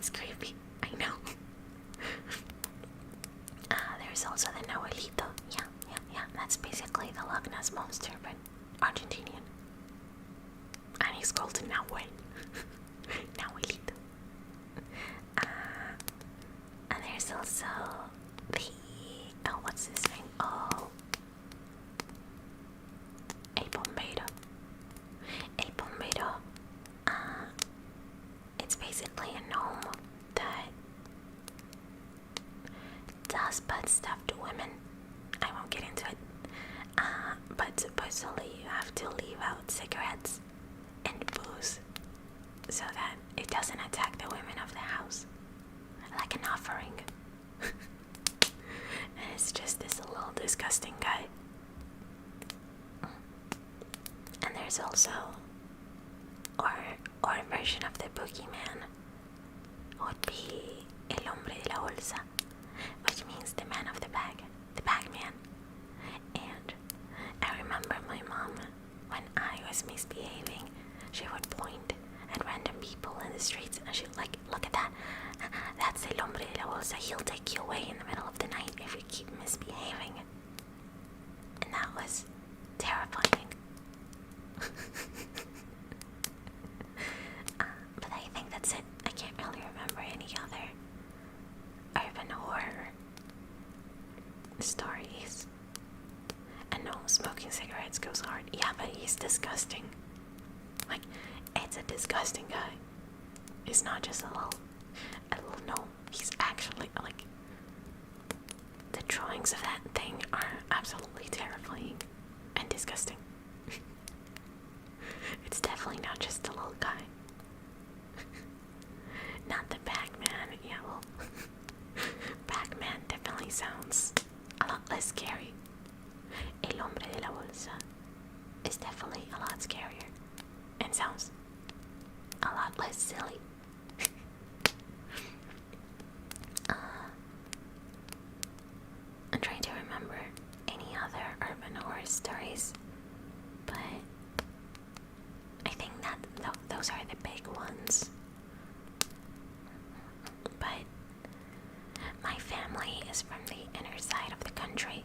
B: It's creepy. I know. There's also the Noelito. Yeah. That's basically the Loch Ness monster, but Argentinian. And he's called Nahuel. Nahuelito. And there's also the... Oh, what's his name? Oh. A bombero. It's basically a gnome that does bad stuff to women. I won't get into it. But supposedly you have to leave out cigarettes and booze so that it doesn't attack the women of the house. Like an offering. And it's just this little disgusting guy. And there's also our version of the boogeyman would be el hombre de la bolsa, which means the man of the bag man. And I remember my mom, when I was misbehaving, she would point at random people in the streets and she'd like, look at that, that's el hombre de la bolsa, he'll take you away in the middle of the night if you keep misbehaving. And that was terrifying. But I think that's it. I can't really remember any other urban horror stories. And no, smoking cigarettes goes hard. Yeah, but he's disgusting. Like, it's a disgusting guy. He's not just a little gnome. He's actually, like, the drawings of that thing are absolutely terrifying and disgusting. It's definitely not just a little guy. Not the Pac-Man. Yeah, well, Pac-Man definitely sounds a lot less scary. El hombre de la bolsa is definitely a lot scarier and sounds a lot less silly. I'm trying to remember any other urban horror stories, but I think that those are the big ones. But my family is from the inner side of the country,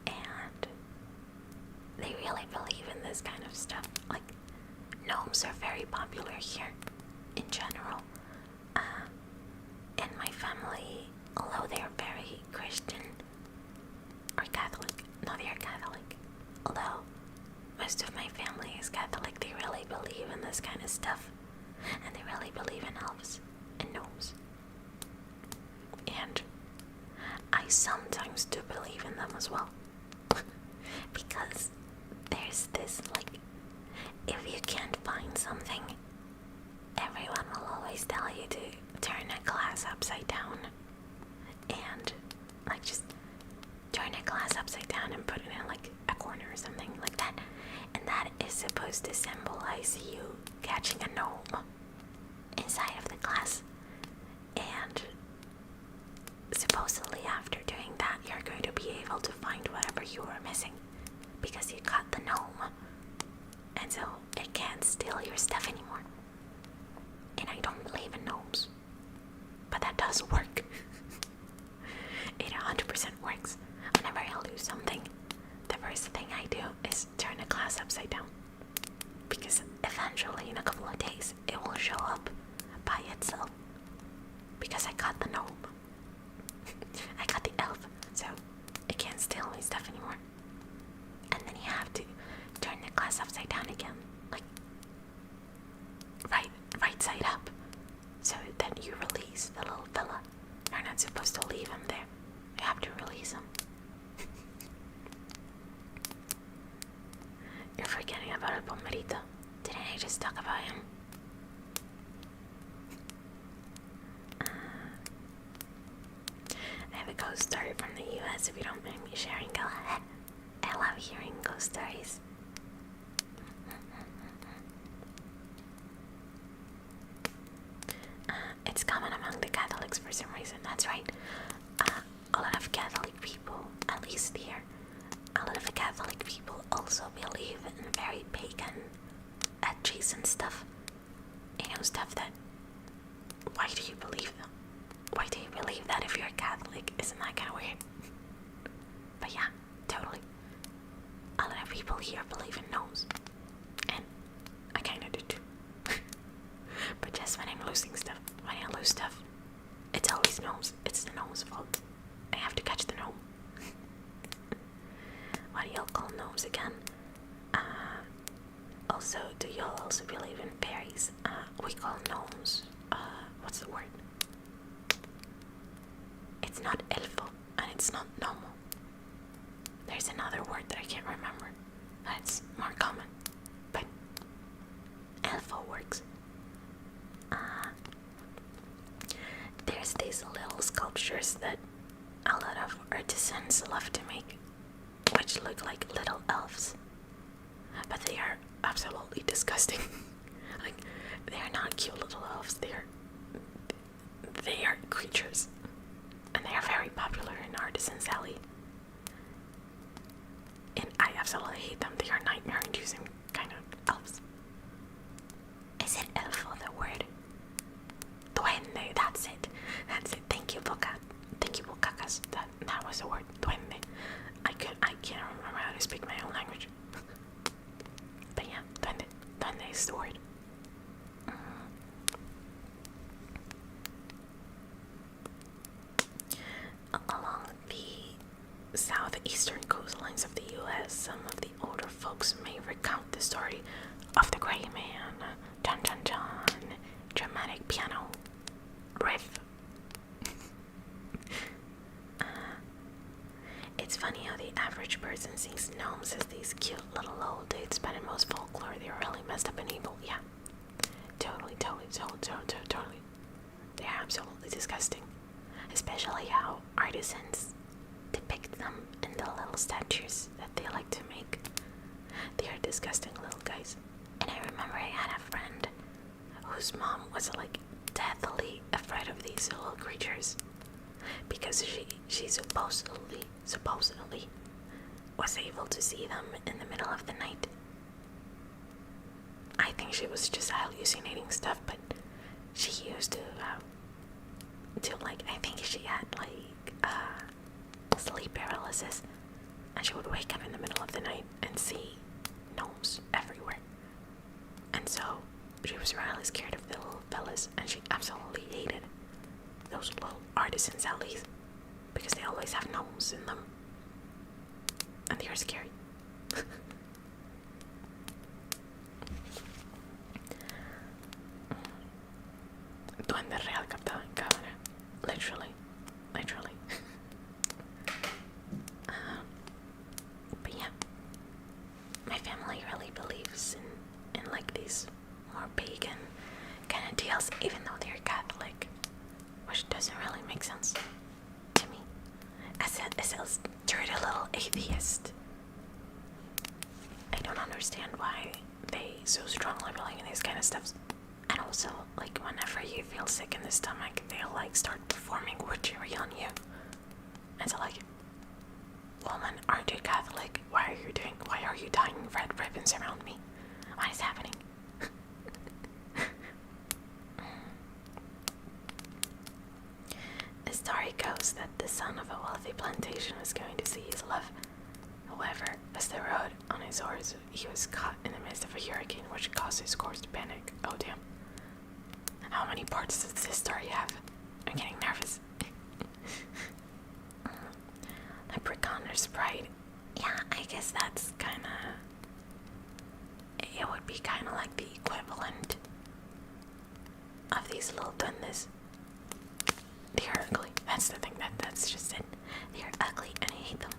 B: and they really believe in this kind of stuff. Like, gnomes are very popular here in general. And my family, although they're very Christian or Catholic, no, they're Catholic. Although most of my family is Catholic, they really believe in this kind of stuff, and they really believe in elves and gnomes. And I sometimes do believe in them as well. Because there's this, like, if you can't find something, everyone will always tell you to turn a glass upside down. And, like, just turn a glass upside down and put it in, like, a corner or something like that. And that is supposed to symbolize you catching a gnome inside of the glass. And supposedly after doing that, you're going to be able to find whatever you were missing, because you caught the gnome, and so it can't steal your stuff anymore. And I don't believe in gnomes, but that does work. It 100% works. Whenever I lose something, the first thing I do is turn a glass upside down, because eventually in a couple of days it will show up by itself, because I caught the gnome. I got the elf, so it can't steal my stuff anymore. And then you have to turn the glass upside down again, like right side up, so that you release the little fella. You're not supposed to leave him there. You have to release him. You're forgetting about El Bomberito. Didn't I just talk about him? I have a ghost story from the US, if you don't mind me sharing. Go ahead. I love hearing ghost stories. It's common among the Catholics for some reason. That's right. A lot of Catholic people, at least here, a lot of Catholic people also believe in very pagan, adjacent stuff. You know, stuff that why do you believe that? Why do you believe that if you're a Catholic? Isn't that kind of weird? But yeah, totally. A lot of people here believe in gnomes. And I kind of do too. But just when I'm losing stuff, when I lose stuff, it's always gnomes. It's the gnome's fault. I have to catch the gnome. What do y'all call gnomes again? Also, do y'all also believe in fairies? We call gnomes, what's the word? It's not elfo, and it's not gnomo. There's another word that I can't remember. That's more common, but elfo works. There's these little sculptures that a lot of artisans love to make, which look like little elves, but they are absolutely disgusting. Like, they are not cute little elves. They are creatures, and they are very popular in Artisan's Alley. And I absolutely hate them. They are nightmare-inducing kind of elves. Is it elfo the word? Duende, that's it. That's it. Thank you, Boca. Thank you, Bocacas. That was the word. Duende. I can't remember how to speak my own language. But yeah, duende. Duende is the word. Along the southeastern coastlines of the U.S., some of the older folks may recount the story of the Gray Man. Dun dun dun. Dramatic piano riff. It's funny how the average person sees gnomes as these cute little old dudes, but in most folklore they're really messed up and evil. Yeah, totally. They're absolutely disgusting. Especially how artisans depict them in the little statues that they like to make. They are disgusting little guys. And I remember I had a friend whose mom was like deathly afraid of these little creatures because she supposedly was able to see them in the middle of the night. I think she was just hallucinating stuff, but she used to like, I think she had like sleep paralysis, and she would wake up in the middle of the night and see gnomes everywhere. And so she was really scared of the little fellas, and she absolutely hated those little artisans' alleys because they always have gnomes in them, and they are scary. Duende real captado en cámara. Literally. But yeah, my family really believes in like these more pagan kind of deals, even though they're Catholic, which doesn't really make sense to me. As a dirty little atheist, I don't understand why they so strongly believe in these kind of stuff. And also, like, whenever you feel sick in the stomach, they'll like start performing witchery on you. And so, like, woman, aren't you Catholic? Why are you tying red ribbons around me? What is happening? The story goes that the son of a wealthy plantation was going to see his love. However, as they rode on his horse, he was caught in the midst of a hurricane, which caused his horse to panic. Oh damn. How many parts does this story have? I'm getting nervous. Leprechaun or Sprite? Yeah, I guess that's kinda... It would be kinda like the equivalent of these little duendes. They are ugly. That's the thing. That's just it. They are ugly and I hate them.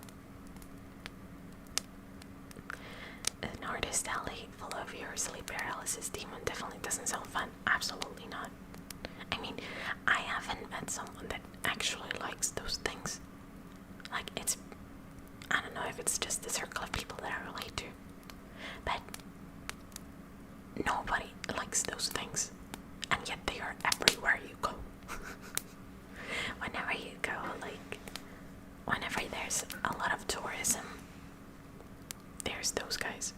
B: An artist alley full of your sleep paralysis demon definitely doesn't sound fun. Absolutely not. I mean, I haven't met someone that actually likes those things. Like, I don't know if it's just the circle of people that I relate to, but nobody likes those things, and yet they are everywhere you go. Whenever you go, like, whenever there's a lot of tourism, there's those guys.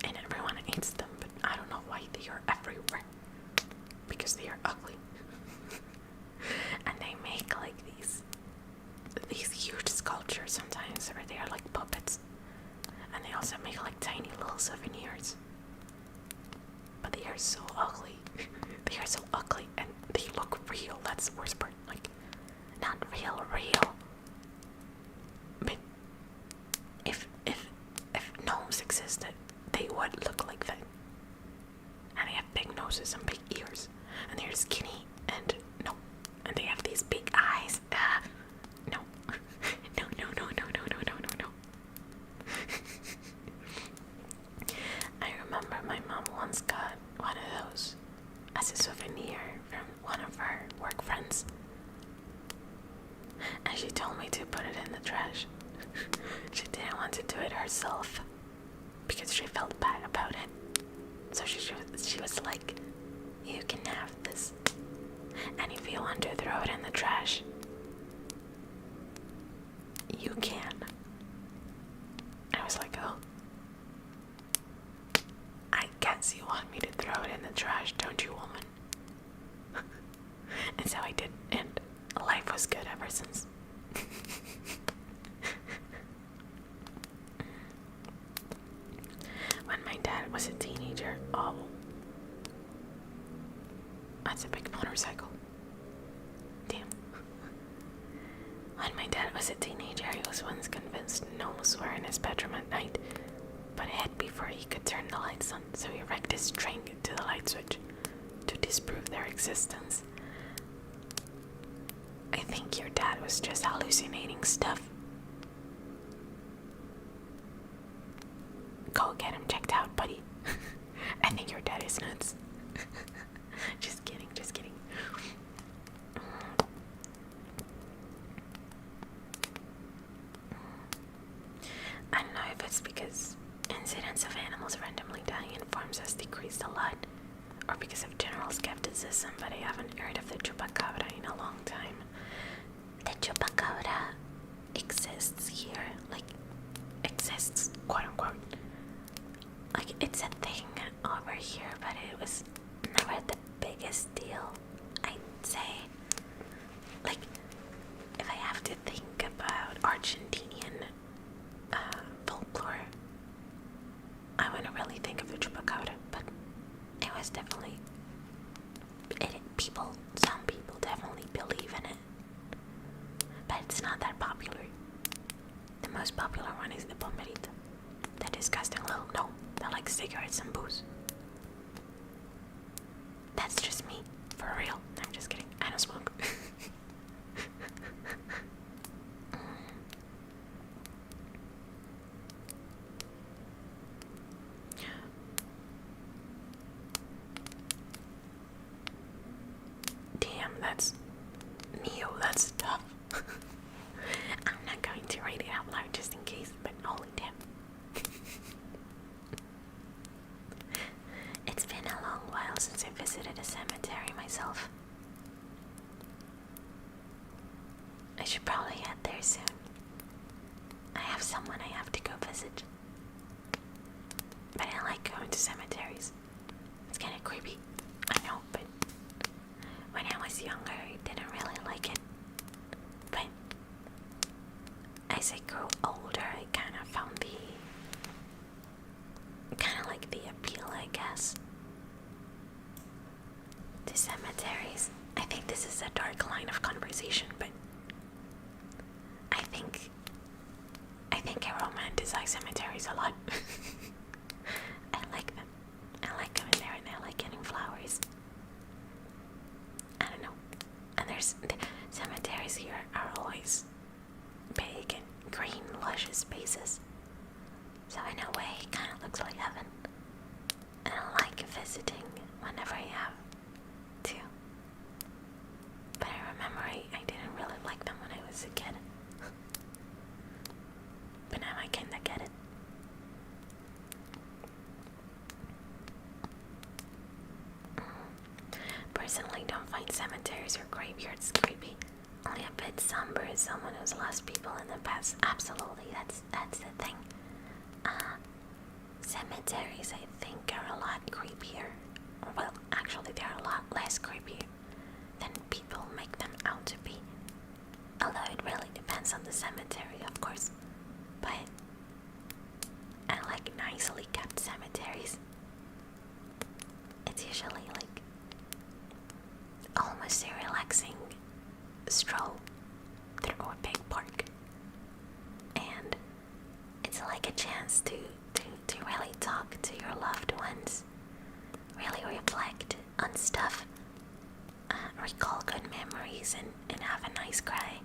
B: And everyone hates them, but I don't know why they are everywhere. because they are ugly. And they make like these huge sculptures sometimes, or they are like puppets. And they also make like tiny little souvenirs. But they are so ugly. They are so ugly, and they look real. That's the worst part. Like, not real. But if gnomes existed, they would look like that. And they have big noses and big ears, and they're skinny, and no, and they have these big eyes. No. No. I remember my mom once got one of those as a souvenir from one of her work friends, and she told me to put it in the trash. She didn't want to do it herself because she felt bad about it. So she was like, you can have this, and if you want to throw it in the trash, you can. I was like, oh, I guess you want me to throw it in the trash, don't you, woman? And so I did, and life was good ever since. When my dad was a teenager, oh, that's a big motorcycle. Damn. When my dad was a teenager, he was once convinced gnomes were in his bedroom at night, but hid before he could turn the lights on, so he wrecked his string to the light switch to disprove their existence. I think your dad was just hallucinating stuff. Go get him checked out, buddy. I think your dad is nuts. Just kidding. I don't know if it's because incidents of animals randomly dying in farms has decreased a lot, or because of general skepticism, but I haven't heard of the chupacabra in a long time.
A: The chupacabra exists here, like,
B: exists, quote unquote.
A: like it's a thing over here, but it was never the biggest deal, I'd say. Like, if I have to think about Argentinian folklore, I wouldn't really think of the chupacabra, but it was definitely, some people definitely believe in it, but it's not that popular. The most popular one is the bomberito, that disgusting little gnome that likes cigarettes and booze. That's just me, for real. I'm just kidding, I don't smoke. Damn, that's tough. I'm not going to read it out loud just in case, but holy damn. It's been a long while since I visited a cemetery myself. I should probably head there soon. I have someone I have to go visit. But I like going to cemeteries. It's kind of creepy, I know, but when I was younger, I didn't really like it. But as I grew older, I kind of found the appeal, I guess, to cemeteries. I think this is a dark line of conversation, but I think I romanticize cemeteries a lot. I like them. I like going there, and I like getting flowers. I don't know. And the cemeteries here are always big and green, luscious spaces. So in a way, it kind of looks like heaven. And I like visiting whenever I have to. But I remember I didn't really like them when I was a kid. But now I kinda get it. Personally, don't find cemeteries or graveyards creepy. Only a bit somber as someone who's lost people in the past. Absolutely, that's the thing. Cemeteries, I think, are a lot creepier. Well, actually, they're a lot less creepy
B: depends on the cemetery, of course. But I like nicely kept cemeteries. It's usually like almost a relaxing stroll through a big park. And it's like a chance to really talk to your loved ones, really reflect on stuff, recall good memories, and have a nice cry.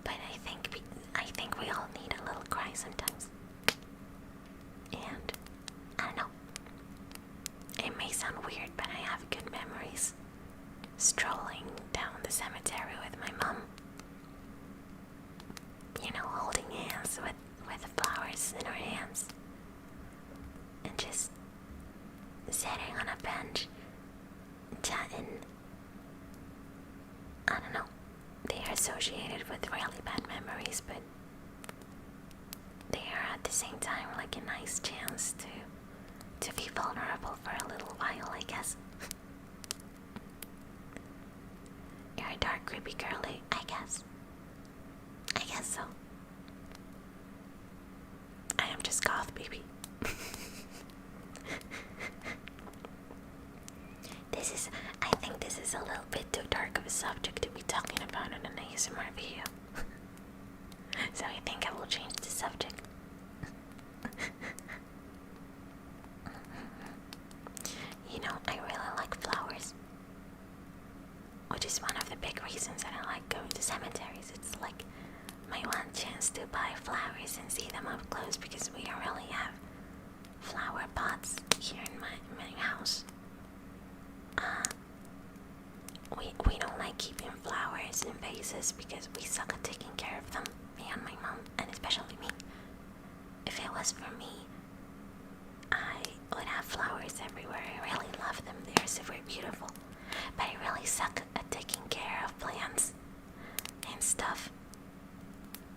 B: But I think we all need a little cry sometimes. And I don't know. It may sound weird, but I have good memories strolling down the cemetery with my mom. You know, holding hands with flowers in her hands. And just sitting on a bench, chatting. I don't know. They are associated with really bad memories, but they are at the same time like a nice chance to be vulnerable for a little while, I guess. You're a dark, creepy girly, I guess. I guess so. I am just goth, baby. I think this is a little bit too dark of a subject to be talking about in an ASMR video. So I think I will change the subject. You know, I really like flowers, which is one of the big reasons that I like going to cemeteries. It's like my one chance to buy flowers and see them up close, because we don't really have flower pots here in my house. We don't like keeping flowers in vases because we suck at taking care of them, me and my mom, and especially me. If it was for me, I would have flowers everywhere. I really love them. They're super beautiful. But I really suck at taking care of plants and stuff.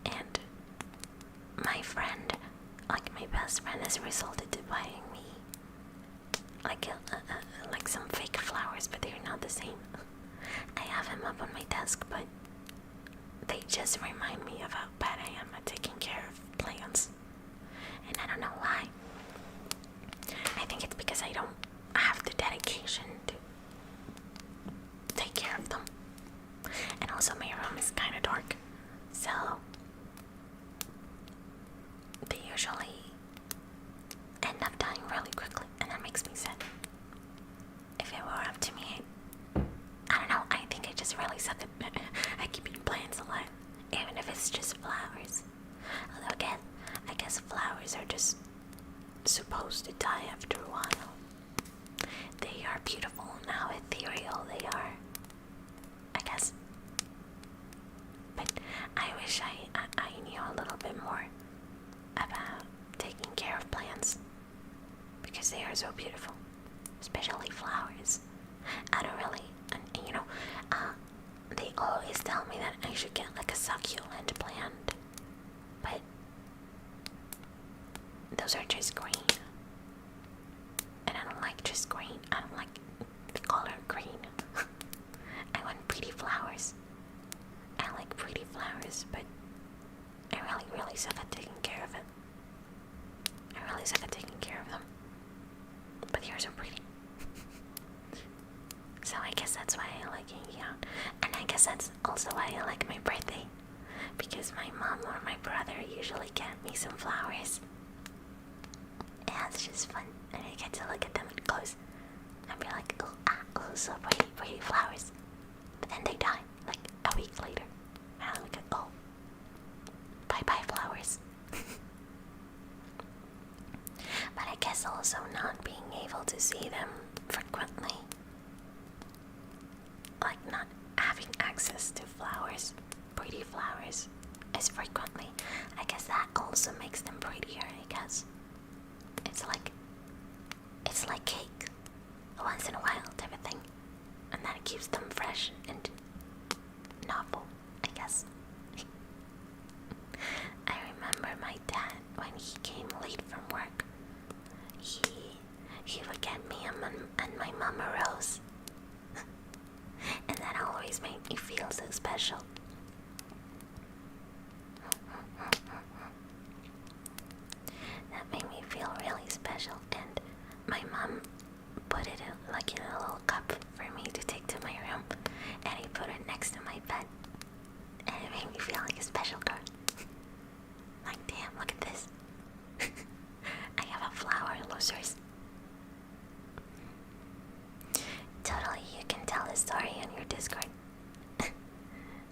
B: And my friend, like my best friend, has resulted to buying me like some fake flowers, but they're not the same. I have them up on my desk, but they just remind me of how bad I am at taking care of plants. And I don't know why. I think it's because I don't have the dedication to take care of them. And also my room is kind of dark, so they usually end up dying really quickly, and that makes me sad. If it were up to me, I don't know, I think I just really suck at keeping plants alive, even if it's just flowers. Although again, I guess flowers are just supposed to die after a while. They are beautiful and how ethereal they are, I guess. But I wish I knew a little bit more about taking care of plants, because they are so beautiful, especially flowers. I don't really, you know, they always tell me that I should get like a succulent plant, but those are just green, and I don't like just green. I don't like the color green. I want pretty flowers. I like pretty flowers, but I really suck at taking care of it. I really suck at taking care of them. But they are so pretty. So I guess that's why I like hanging out. And I guess that's also why I like my birthday, because my mom or my brother usually get me some flowers. Yeah, it's just fun. And I get to look at them up close and be like, oh, so pretty flowers. But then they die, like a week later. And I'm like, oh, bye flowers. But I guess also not being able to see them frequently, like not having access to flowers, pretty flowers, as frequently, I guess that also makes them prettier, I guess. It's like cake, once in a while type of thing, and that keeps them fresh and novel, I guess. I remember my dad, when he came late from work, he would get me and my mom a rose. And that always made me feel so special.
A: next to my bed, and it made me feel like a special girl. Like, damn, look at this. I have a flower, losers. Totally, you can tell a story on your Discord.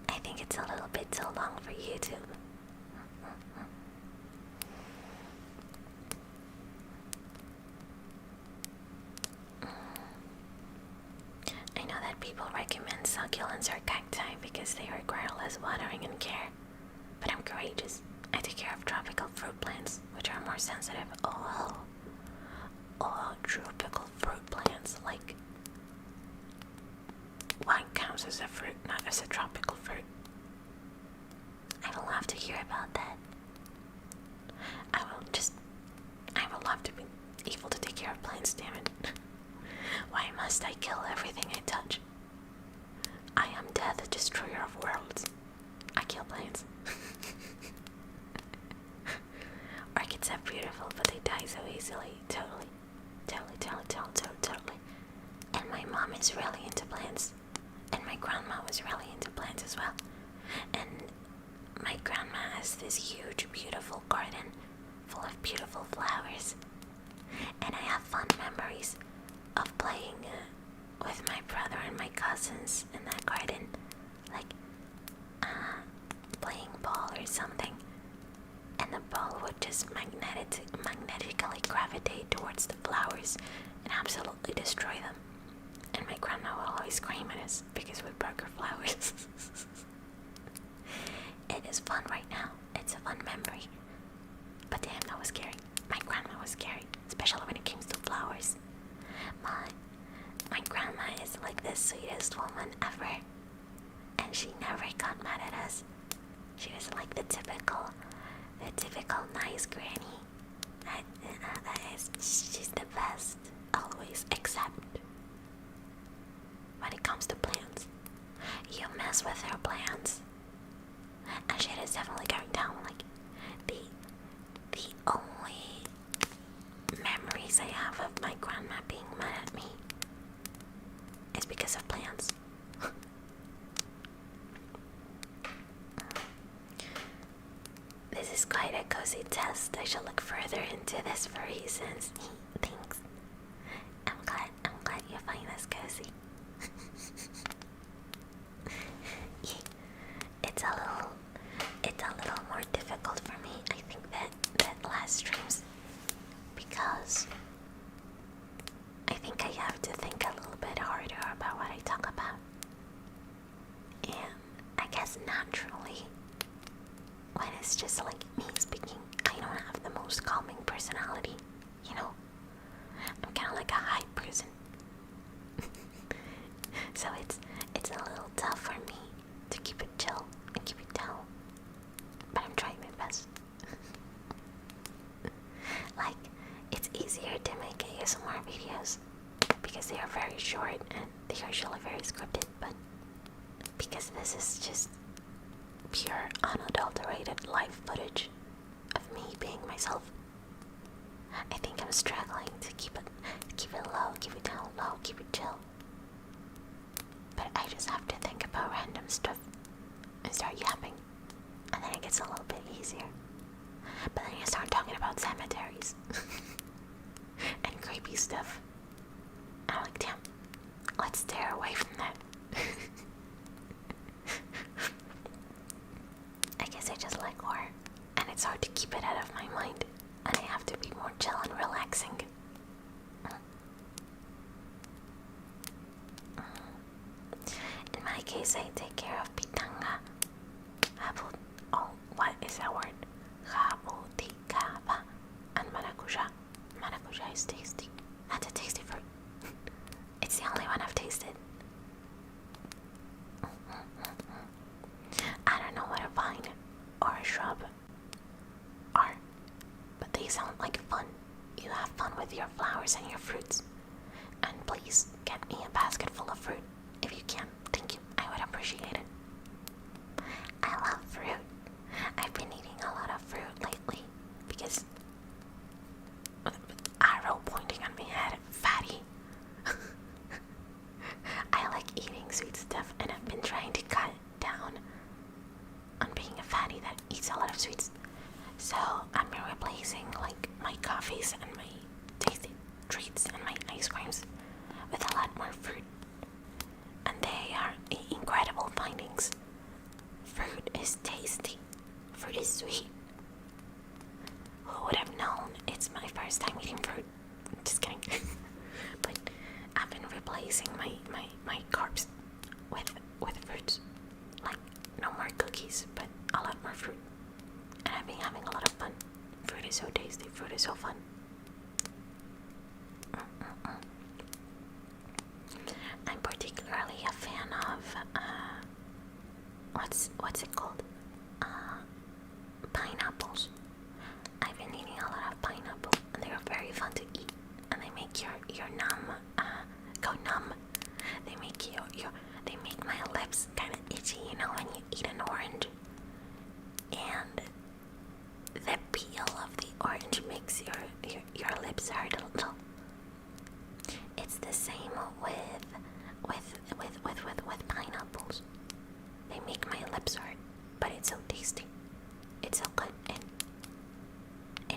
A: I think it's a little bit too long for YouTube. I know that people recommend succulents or cacti because they require less watering and care, but I'm courageous. I take care of tropical fruit plants, which are more sensitive. Oh, tropical fruit plants, like what counts as a fruit, not as a tropical fruit? I would love to hear about that. I would love to be able to take care of plants, damn it. Why must I kill everything I touch? I am death, the destroyer of worlds. I kill plants. Orchids are beautiful, but they die so easily. Totally. And my mom is really into plants. And my grandma was really into plants as well. And my grandma has this huge, beautiful garden full of beautiful flowers. And I have fond memories of playing with my brother and my cousins in that garden. Like, playing ball or something. And the ball would just magnetically gravitate towards the flowers and absolutely destroy them. And my grandma will always scream at us because we broke her flowers. It is fun right now. It's a fun memory. But damn, that was scary. My grandma was scary, especially when it came to flowers. My grandma is like the sweetest woman ever. And she never got mad at us. She was like the typical nice granny. She's the best, always, except when it comes to plants. You mess with her plants, and shit is definitely going down. Like, the only memories I have of my grandma being mad at me is because of plants. This is quite a cozy test. I shall look further into this for reasons. Thanks. I'm glad you find this cozy. It's a little more difficult for me, I think, that last streams, because I think I have to think a little bit harder about what I talk about. And I guess naturally, when it's just like me speaking, I don't have the most calming personality, you know? I'm kind of like a high person. So it's a little tough for me to keep it chill and keep it down. But I'm trying my best. Like, it's easier to make ASMR videos because they are very short and they're usually very scripted, but because this is just pure, unadulterated live footage of me being myself, I think I'm struggling to keep it low, keep it down low, keep it chill. But I just have to think about random stuff and start yapping, and then it gets a little bit easier. But then you start talking about cemeteries and creepy stuff, and I'm like, damn, let's stay away from that. I guess I just like horror, and it's hard to keep it out of my mind, and I have to be more chill and relaxing. In my case, I take care of pitanga. What is that word? Jabuticaba and maracuja. Maracuja is tasty. That's a tasty fruit. It's the only one I've tasted. I don't know what a vine or a shrub are, but they sound like fun. You have fun with your flowers and your fruits. And please get me a basket full of fruit if you can. Thank you. I would appreciate it. I love fruit. I've been eating a lot of fruit lately because arrow pointing on my head, fatty. I like eating sweet stuff, and I've been trying to cut
B: replacing my carbs with fruits. Like, no more cookies, but a lot more fruit. And I've been having a lot of fun. Fruit is so tasty. Fruit is so fun. I'm particularly a fan of what's it called? Pineapples. I've been eating a lot of pineapple, and they are very fun to eat, and they make your numb go numb. They make my lips kind of itchy, you know, when you eat an orange, and the peel of the orange makes your lips hurt a little. It's the same with pineapples. They make my lips hurt, but it's so tasty. It's so good, and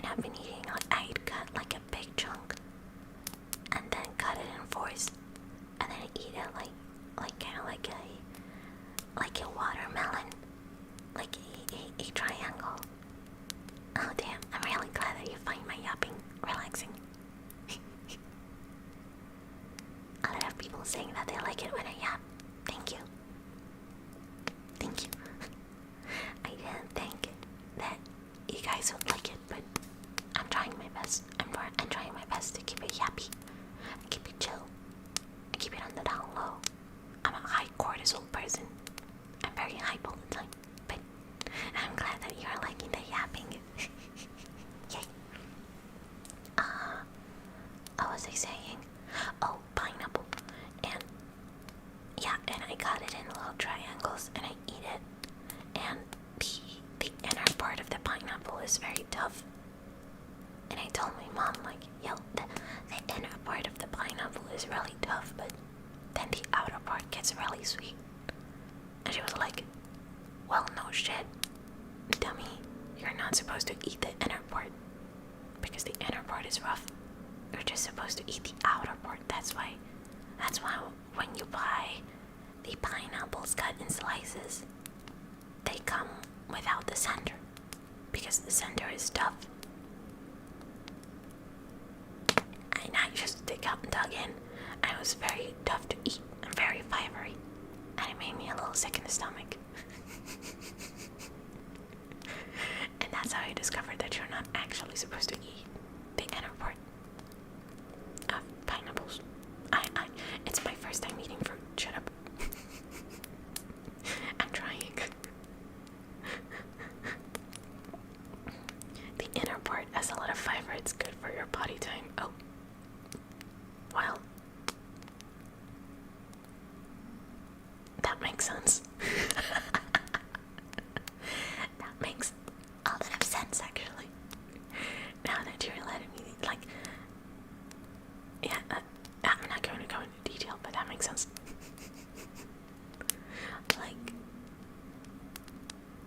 B: I've been eating, like, I'd cut like a big chunk, and then cut it in fours, and then eat it like kind of like a watermelon, like a triangle. Oh damn! I'm really glad that you find my yapping relaxing. A lot of people saying that they like it when I yap. Thank you. Thank you. I didn't think that you guys would like it, but I'm trying my best. I'm trying my best to keep it yappy. Keep it chill. Keep it on the down low. I'm a high cortisol person. I'm very hype all the time, but I'm glad that you're liking the yapping. Yay. What was I saying? Oh, pineapple. And yeah, and I cut it in little triangles and I eat it. And the inner part of the pineapple is very tough. And I told my mom, like, yo, the inner part of the pineapple is really tough, but then the outer part gets really sweet. And she was like, well, no shit, dummy, you're not supposed to eat the inner part, because the inner part is rough. You're just supposed to eat the outer part. That's why when you buy the pineapples cut in slices, they come without the center, because the center is tough. And I just dug in, and it was very tough to eat and very fibery, and it made me a little sick in the stomach. And that's how I discovered that you're not actually supposed to eat the inner part of pineapples. It's my first time eating fruit. Shut up. I'm trying. The inner part has a lot of fiber. It's good for your body time. Oh. Well. That makes sense. That makes a lot of sense, actually. Now that you're letting me, like, yeah, I'm not going to go into detail, but that makes sense. Like,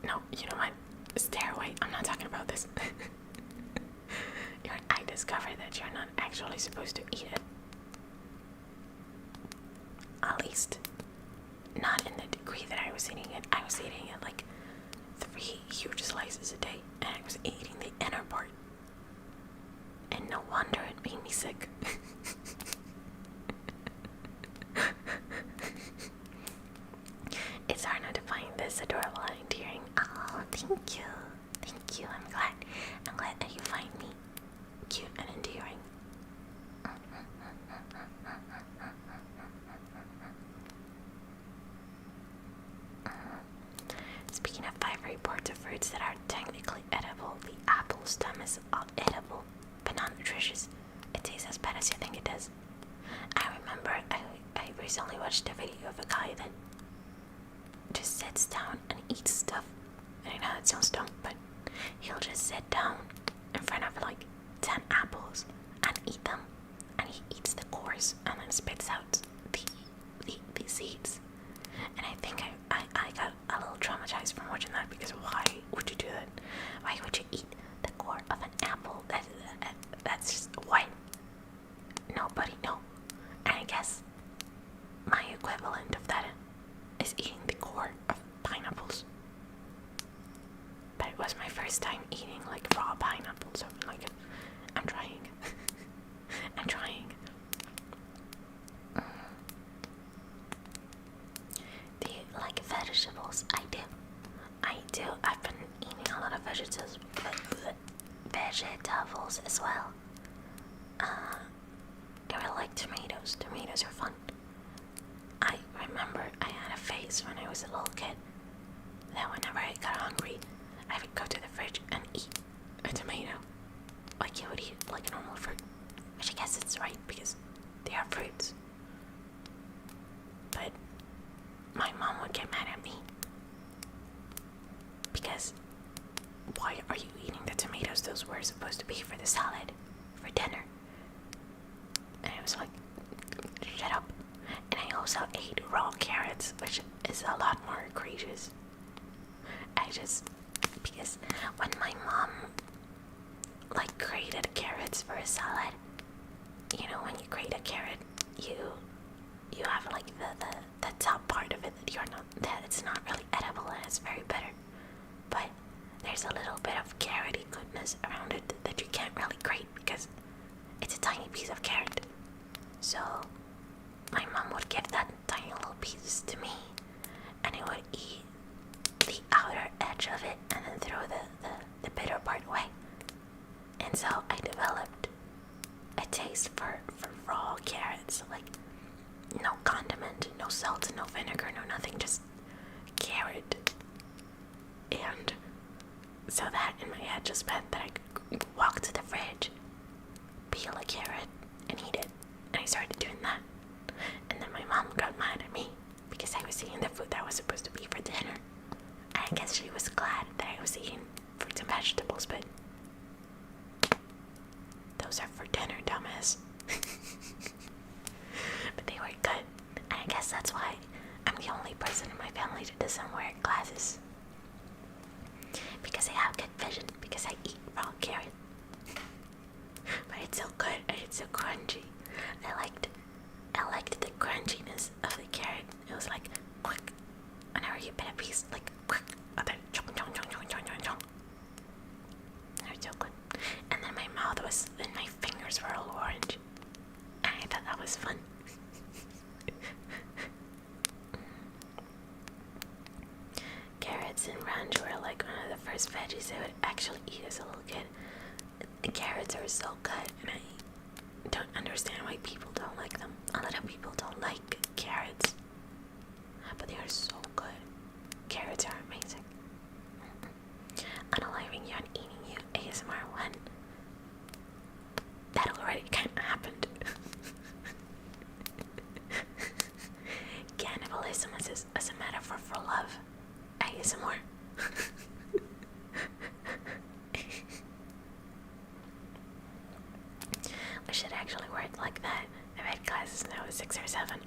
B: no, you know what? Stay away. I'm not talking about this. I discovered that you're not actually supposed to eat it. At least, not in the degree that I was eating it. I was eating it like 3 huge slices a day, and I was eating the inner part. And no wonder it made me sick. It's hard not to find this adorable and endearing. Oh, thank you. Thank you. I'm glad that you find me cute and endearing. Speaking of fibery parts of fruits that are technically edible, the apple stem is edible, but not nutritious. It tastes as bad as you think it does. I remember I recently watched a video of a guy that just sits down and eats stuff. And I know it sounds dumb, but he'll just sit down in front of like 10 apples and eat them. And he eats the cores and then spits out the seeds. And I think I got a little traumatized from watching that, because why would you do that? Why would you eat the core of an apple? That's just, what? Nobody, no. And I guess my equivalent of that is eating the core of pineapples. But it was my first time eating like raw pineapples, so like, I'm trying. I'm trying.
A: vegetables as well. I really like tomatoes. Tomatoes are fun. I remember I had a phase when I was a little kid that whenever I got hungry, I would go to the fridge and eat a tomato. Like you would eat like a normal fruit. Which I guess it's right because they are fruits. But my mom would get mad at me. Because why are you eating the tomatoes? Those were supposed to be for the salad, for dinner. And I was like, shut up. And I also ate raw carrots, which is a lot more egregious. Because when my mom like grated carrots for a salad, you know, when you grate a carrot, you have like the top part of it that it's not really edible and it's very bitter. But there's a little bit of carroty goodness around it that you can't really grate because it's a tiny piece of carrot. So my mom would give that tiny little piece to me, and I would eat the outer edge of it and then throw the bitter part away. And so I developed a taste for raw carrots, like no condiment, no salt, no vinegar, no nothing, just carrot. And so that in my head just meant that I could walk to the fridge, peel a carrot, and eat it. And I started doing that. And then my mom got mad at me because I was eating the food that was supposed to be for dinner. And I guess she was glad that I was eating fruits and vegetables, but those are for dinner, dumbass. But they were good. And I guess that's why I'm the only person in my family that doesn't wear glasses. Because I have good vision, because I eat raw carrot. But it's so good and it's so crunchy. I liked the crunchiness of the carrot. It was like quick. Whenever you bit a piece, like quick, and then chomp chomp chomp chomp chomp chomp chomp. They were so good. And then my mouth was, and my fingers were all orange. And I thought that was fun. Carrots and ranch were like one of the first veggies I would actually eat as a little kid. The carrots are so good, and I don't understand why people don't like them. A lot of people don't like carrots, but they are so good. Carrots are amazing. Unaliving you and eating you ASMR 1. That already kind of happened. Cannibalism as a metaphor for love. ASMR. We should actually word like that. I've had classes now at 6 or 7.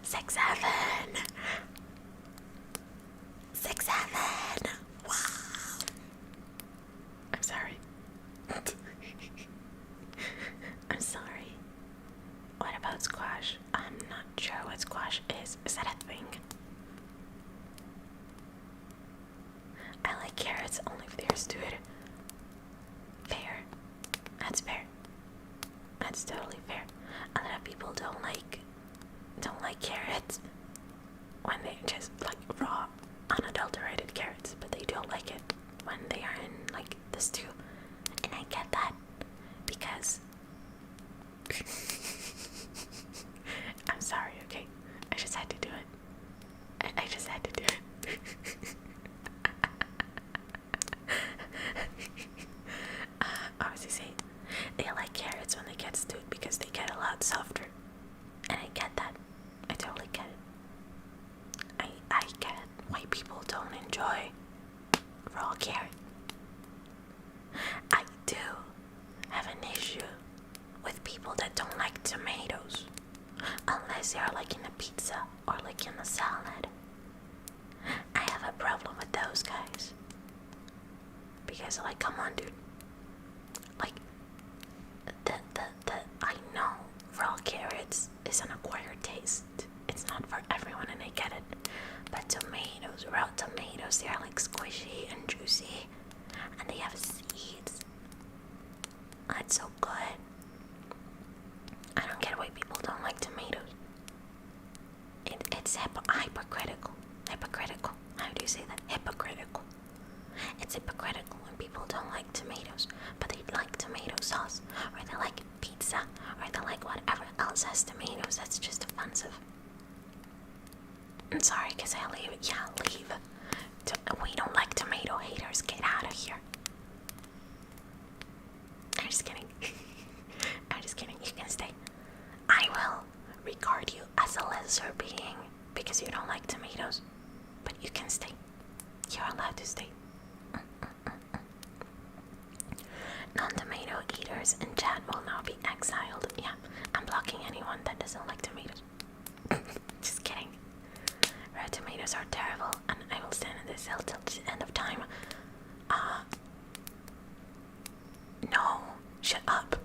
A: 6, 7! 6, 7! Wow! I'm sorry. I'm sorry. What about squash? I'm not sure what squash is. Is that a thing? I like carrots only if they're stewed. Fair. That's fair. That's totally fair. A lot of people don't like carrots when they're just like raw, unadulterated carrots, but they don't like it when they are in like the stew. And I get that because I'm sorry, okay? I just had to do it. I just had to do it. Obviously say they like carrots when they get stewed because they get a lot softer. And I get that. I totally get it. I get why people don't enjoy raw carrot. I do have an issue with people that don't like tomatoes. Unless they are like in a pizza or like in a salad. I have a problem with those guys. Because like, come on dude. Like, I know raw carrots is an acquired taste. It's not for everyone and I get it. But tomatoes, raw tomatoes, they are like squishy and juicy. And they have seeds. It's so good. I don't get why people don't like tomatoes. It's hypocritical. Hypocritical. How do you say that? Hypocritical. It's hypocritical
B: sorry, because I leave. Yeah, leave. We don't like tomato haters. Get out of here. I'm just kidding. I'm just kidding. You can stay. I will regard you as a lesser being because you don't like tomatoes. But you can stay. You're allowed to stay. Non-tomato eaters in chat will now be exiled. Yeah, I'm blocking anyone that doesn't like tomatoes. Just kidding. Red tomatoes are terrible, and I will stand in this hill till the end of time. No, shut up.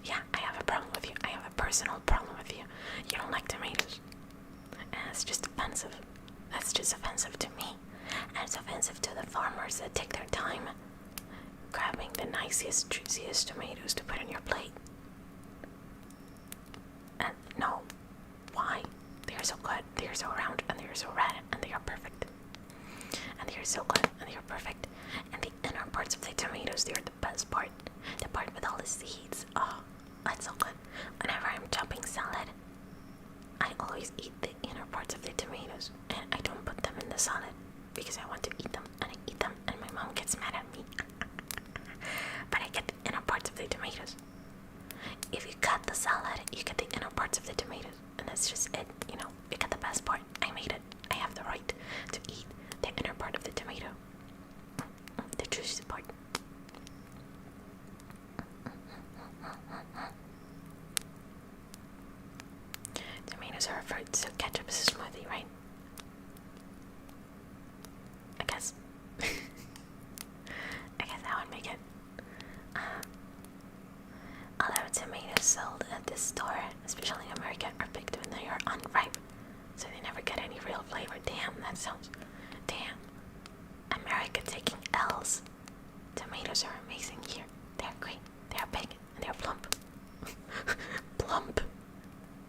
B: Yeah, I have a problem with you. I have a personal problem with you. You don't like tomatoes. And it's just offensive. That's just offensive to me. And it's offensive to the farmers that take their time grabbing the nicest, juiciest tomatoes to put on your plate. And no, why? They are so good, they are so round, and they are so red, and they are perfect. And they are so good, and they are perfect. And the inner parts of the tomatoes, they are the best part. The part with all the seeds. Oh, that's so good. Whenever I'm chopping salad, I always eat the inner parts of the tomatoes, and I don't put them in the salad because I want to eat them, and I eat them, and my mom gets mad at me. But I get the inner parts of the tomatoes. If you cut the salad, you get the inner parts of the tomatoes, and that's just it. You know, you get the best part. I made it. I have the right to eat the inner part of the tomato, the juicy part. Tomatoes are a fruit, so ketchup is a smoothie, right? I guess. I guess that would make it. A lot of tomatoes sold at this store, especially in America, are picked when they are unripe, so they never get any real flavor. Damn, that sounds... Damn. America taking L's. Tomatoes are amazing here. They're great. They are big, and they are plump. Plump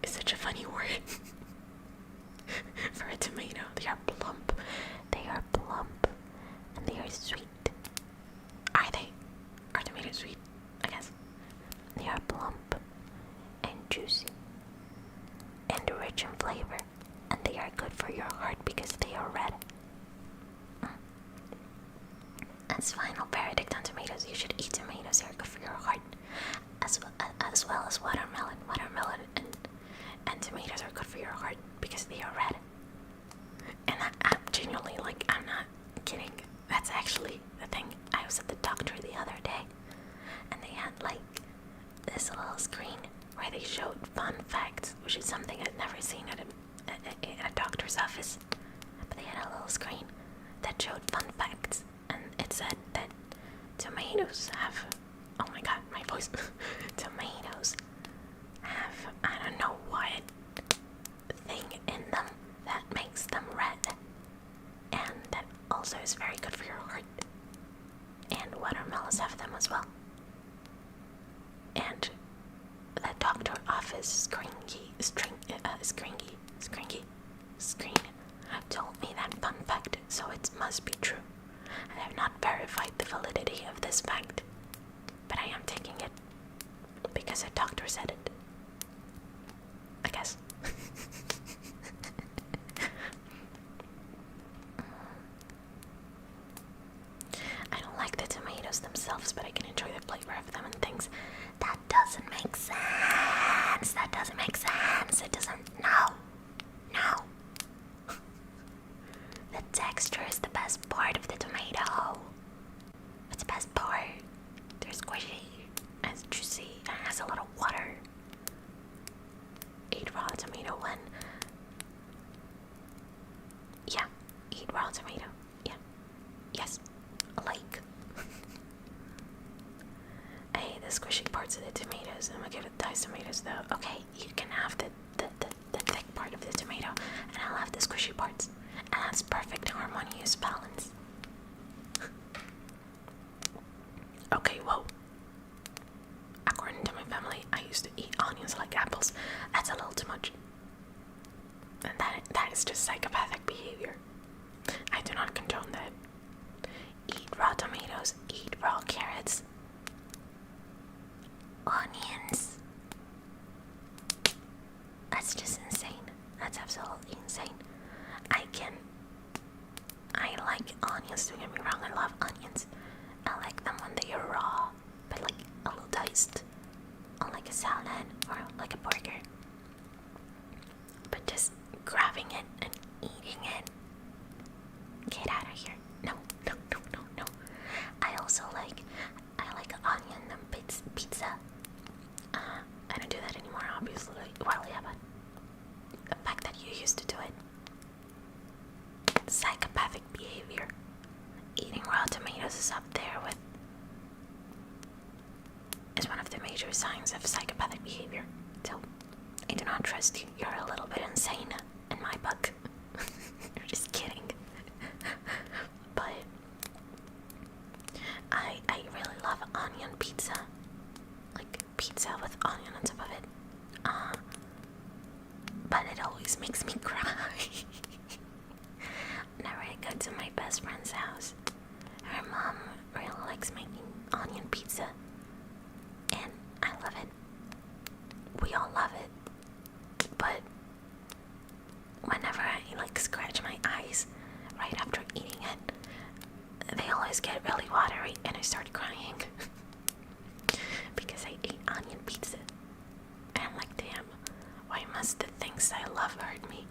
B: is such a funny word. For a tomato, they are plump. They are plump, and they are sweet. Are they? Are tomatoes sweet? I guess. They are plump and juicy and rich in flavor, and they are good for your heart because they are red. As final verdict on tomatoes, you should eat tomatoes. They are good for your heart, as well as watermelon. Watermelon and tomatoes are good for your heart because they are red. And I'm genuinely, like, I'm not kidding. That's actually the thing. I was at the doctor the other day, and they had, like, this little screen where they showed fun facts, which is something I'd never seen at a doctor's office. But they had a little screen that showed fun facts, and it said that tomatoes have... Oh my god, my voice. Tomatoes have, I don't know what thing in them that makes them red, and that also is very good for your heart. And watermelons have them as well. And the doctor office screen told me that fun fact, so it must be true. I have not verified the validity of this fact, but I am taking it because a doctor said it. I guess. I don't like the tomatoes themselves, but I can enjoy the flavor of them and things. That doesn't make sense. That doesn't make sense. It doesn't. No. No. The texture is the best part of the tomato. It's the best part. They're squishy, and it's juicy, and it has a lot of water. Eat raw tomato when... Yeah, eat raw tomato. Yeah. Yes. Like. I hate the squishy parts of the tomatoes. I'm gonna give it diced tomatoes though. Okay, you can have the thick part of the tomato, and I'll have the squishy parts. And that's perfect harmonious balance. Okay, whoa. According to my family, I used to eat onions like apples. That's a little too much. And that is just psychopathic behavior. I do not condone that. Eat raw tomatoes, eat raw carrots. Onions. That's just insane. That's absolutely insane. I like onions, don't get me wrong, I love onions. I like them when they are raw, but like a little diced on like a salad or like a burger. But just grabbing it and eating it, get out of here. No, no, no, no, no. I like onion and pizza. I don't do that anymore, obviously. Well, yeah, but the fact that you used to do it. Psychopathic behavior. Eating raw tomatoes is up there with. Is one of the major signs of psychopathic behavior. So, I do not trust you. You're a little bit insane in my book. You're just kidding. But I really love onion pizza. Like pizza with onion on top of it. But it always makes me cry. Whenever I go to my best friend's house, her mom really likes making onion pizza. And I love it. We all love it. But whenever I like scratch my eyes right after eating it, they always get really watery and I start crying. Because I ate onion pizza. And I'm like, damn, why must the things I love hurt me?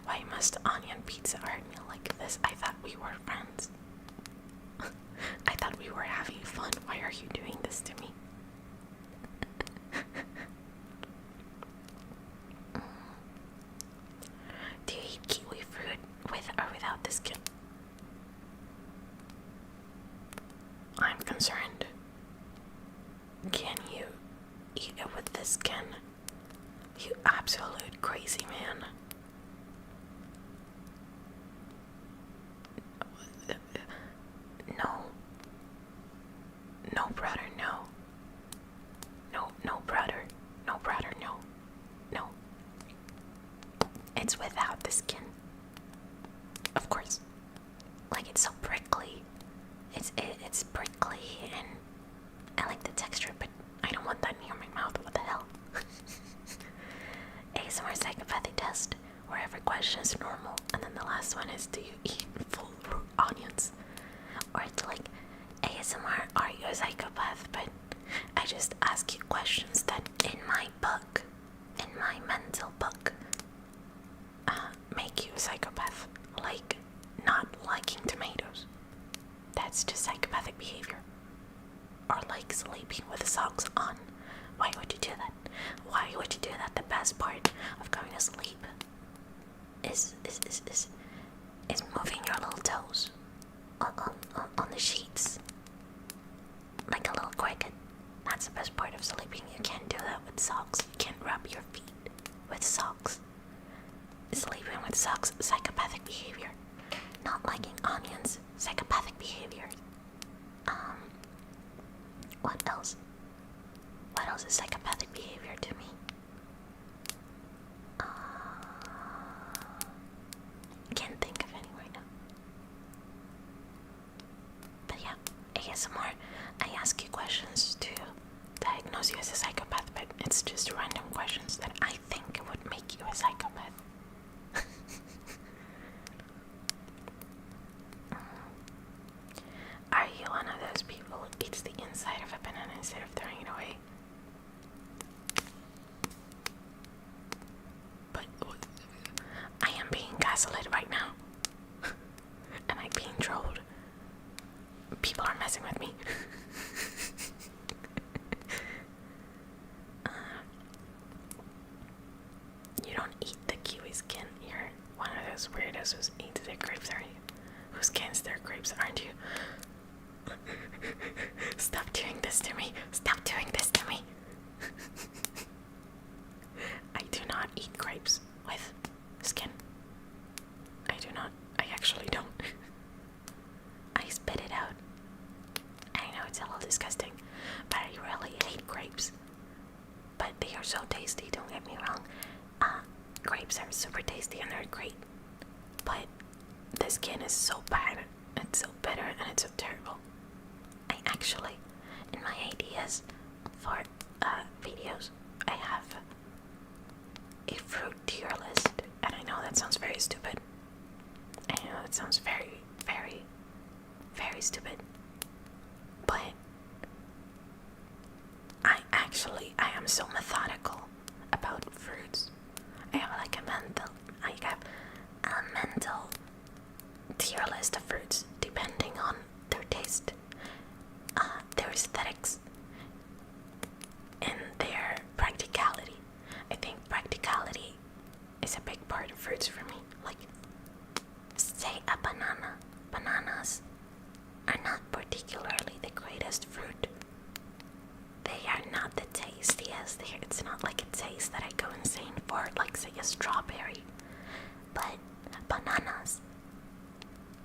B: Why must onion pizza hurt me like this? I thought we were friends. I thought we were having fun. Why are you doing this to me? Do you eat kiwi fruit with or without the skin? I'm concerned. Can you eat it with the skin? You absolute crazy man. No. No, brother, no. No, brother. No, brother, no. No. It's without the skin. Of course. Like, it's so prickly. It's prickly, and I like the texture, but I don't want that near my mouth. What the hell? ASMR psychopathy test, where every question is normal, and then the last one is, do you eat full root onions? Or it's like, ASMR, are you a psychopath? But I just ask you questions that in my book, in my mental book, make you a psychopath. Like not liking tomatoes. That's just psychopathic behavior. Or like sleeping with socks on. Why would you do that? Why would you do that? The best part of going to sleep is moving your little toes on the sheets like a little cricket. That's the best part of sleeping. You can't do that with socks. You can't rub your feet with socks. Sleeping with socks, psychopathic behavior. Not liking onions, psychopathic behavior. What else? What else is psychopathic behavior to me? Can't think of any right now. But yeah, ASMR, I ask you questions to diagnose you as a psychopath, but it's just random questions that I think would make you a psychopath. Are you one of those people who eats the inside of a banana instead of throwing it away? But I am being gaslit right now. Am I being trolled? People are messing with me. You don't eat the kiwi skin. You're one of those weirdos who eats their grapes, aren't you? Who skins their grapes, aren't you? Stop doing this to me. Stop doing this to me. I do not eat grapes with skin. I do not. I actually don't. I spit it out. I know it's a little disgusting, but I really hate grapes. But they are so tasty, don't get me wrong. Grapes are super tasty and they're great. But the skin is so bad. It's so bitter and it's so terrible. I actually, in my ideas for videos, I have a fruit tier list. And I know that sounds very stupid. I know that sounds very, very, very stupid. But I am so methodical about fruits. I have a mental tier list of fruits depending on their taste, their aesthetics, and their practicality. I think practicality is a big part of fruits for me. Like, say a banana. Bananas are not particularly the greatest fruit. They are not the tastiest. It's not like a taste that I go insane for, like say a strawberry. But bananas,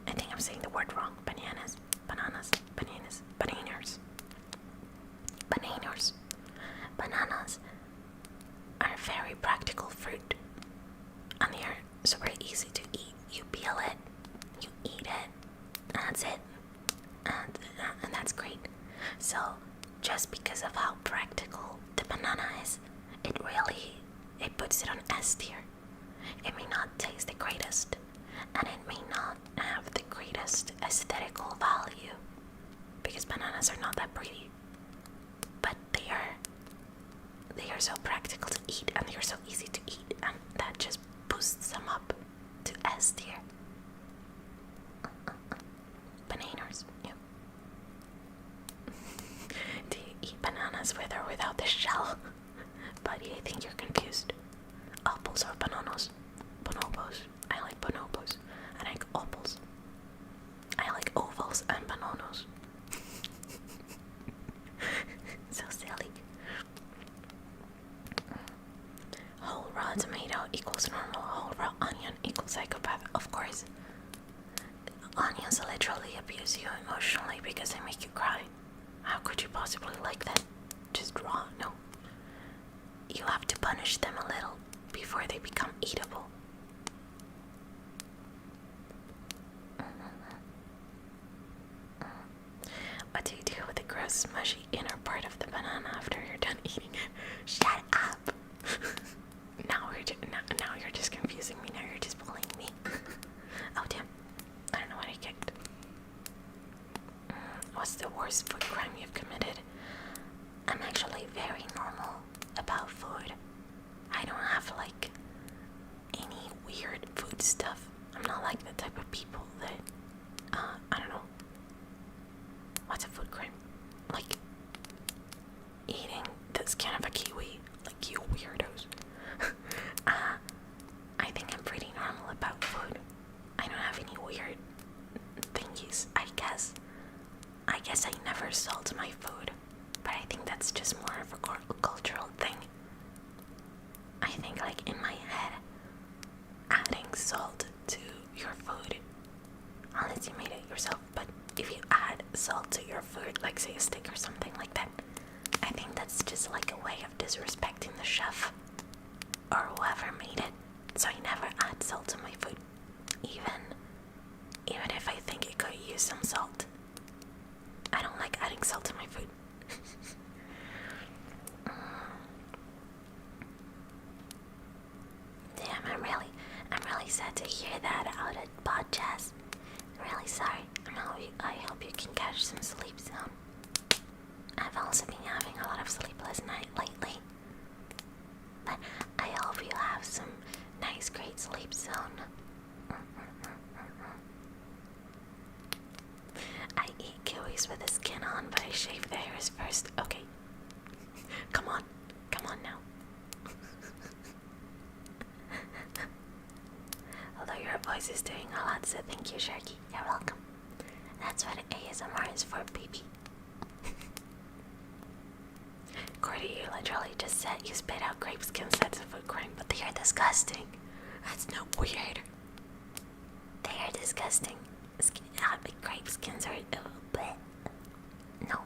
B: I think I'm saying the word wrong. Bananas. Bananas are a very practical fruit. And they are super easy to eat. You peel it, you eat it, and that's it. And that's great. So, just because of how practical the banana is, it puts it on S tier. It may not taste the greatest, and it may not have the greatest aesthetical value, because bananas are not that pretty, but they are so practical to eat, and they are so easy to eat, and that just boosts them up to S tier. Bananas, yeah. Do you eat bananas with or without the shell? Buddy, I think you're confused. Apples or bananas? Bonobos. I like bonobos. I like apples. I like ovals and bananas. So silly. Whole raw tomato equals normal. Whole raw onion equals psychopath. Of course. Onions literally abuse you emotionally because they make you cry. How could you possibly like that? Just raw? No. You have to punish them a little before they become eatable. What do you do with the gross, mushy inner part of the banana after you're done eating it? Shut up! Now you're just confusing me. Now you're just bullying me. Oh damn! I don't know what I kicked. What's the worst food crime you've committed? I'm actually very normal about food. I don't have like any weird food stuff. I'm not like the type of people that I don't know. What's a food crime? Like eating the skin of a kiwi, like you weirdos. I think I'm pretty normal about food. I don't have any weird thingies. I guess I never salt my food, but I think that's just more of a cultural thing. I think like in my head, adding salt to your food, unless you made it yourself, but if you add salt to your food, like say a steak or something like that, I think that's just like a way of disrespecting the chef or whoever made it. So I never add salt to my food, even if I think it could use some salt. I don't like adding salt to my food. Damn, I'm really sad to hear that out at podcast. I'm really sorry. I hope you can catch some sleep soon. I've also been having a lot of sleepless nights lately. But I hope you have some nice, great sleep soon. I eat kiwis with the skin on, but I shave the hairs first. Okay. Come on now. Although your voice is doing a lot, so thank you, Sharky. You're welcome. That's what ASMR is for, baby. Cordy, you literally just said you spit out grape skins. That's a food crime, but they are disgusting. That's not weird. They are disgusting. Grape skins are bleh. No.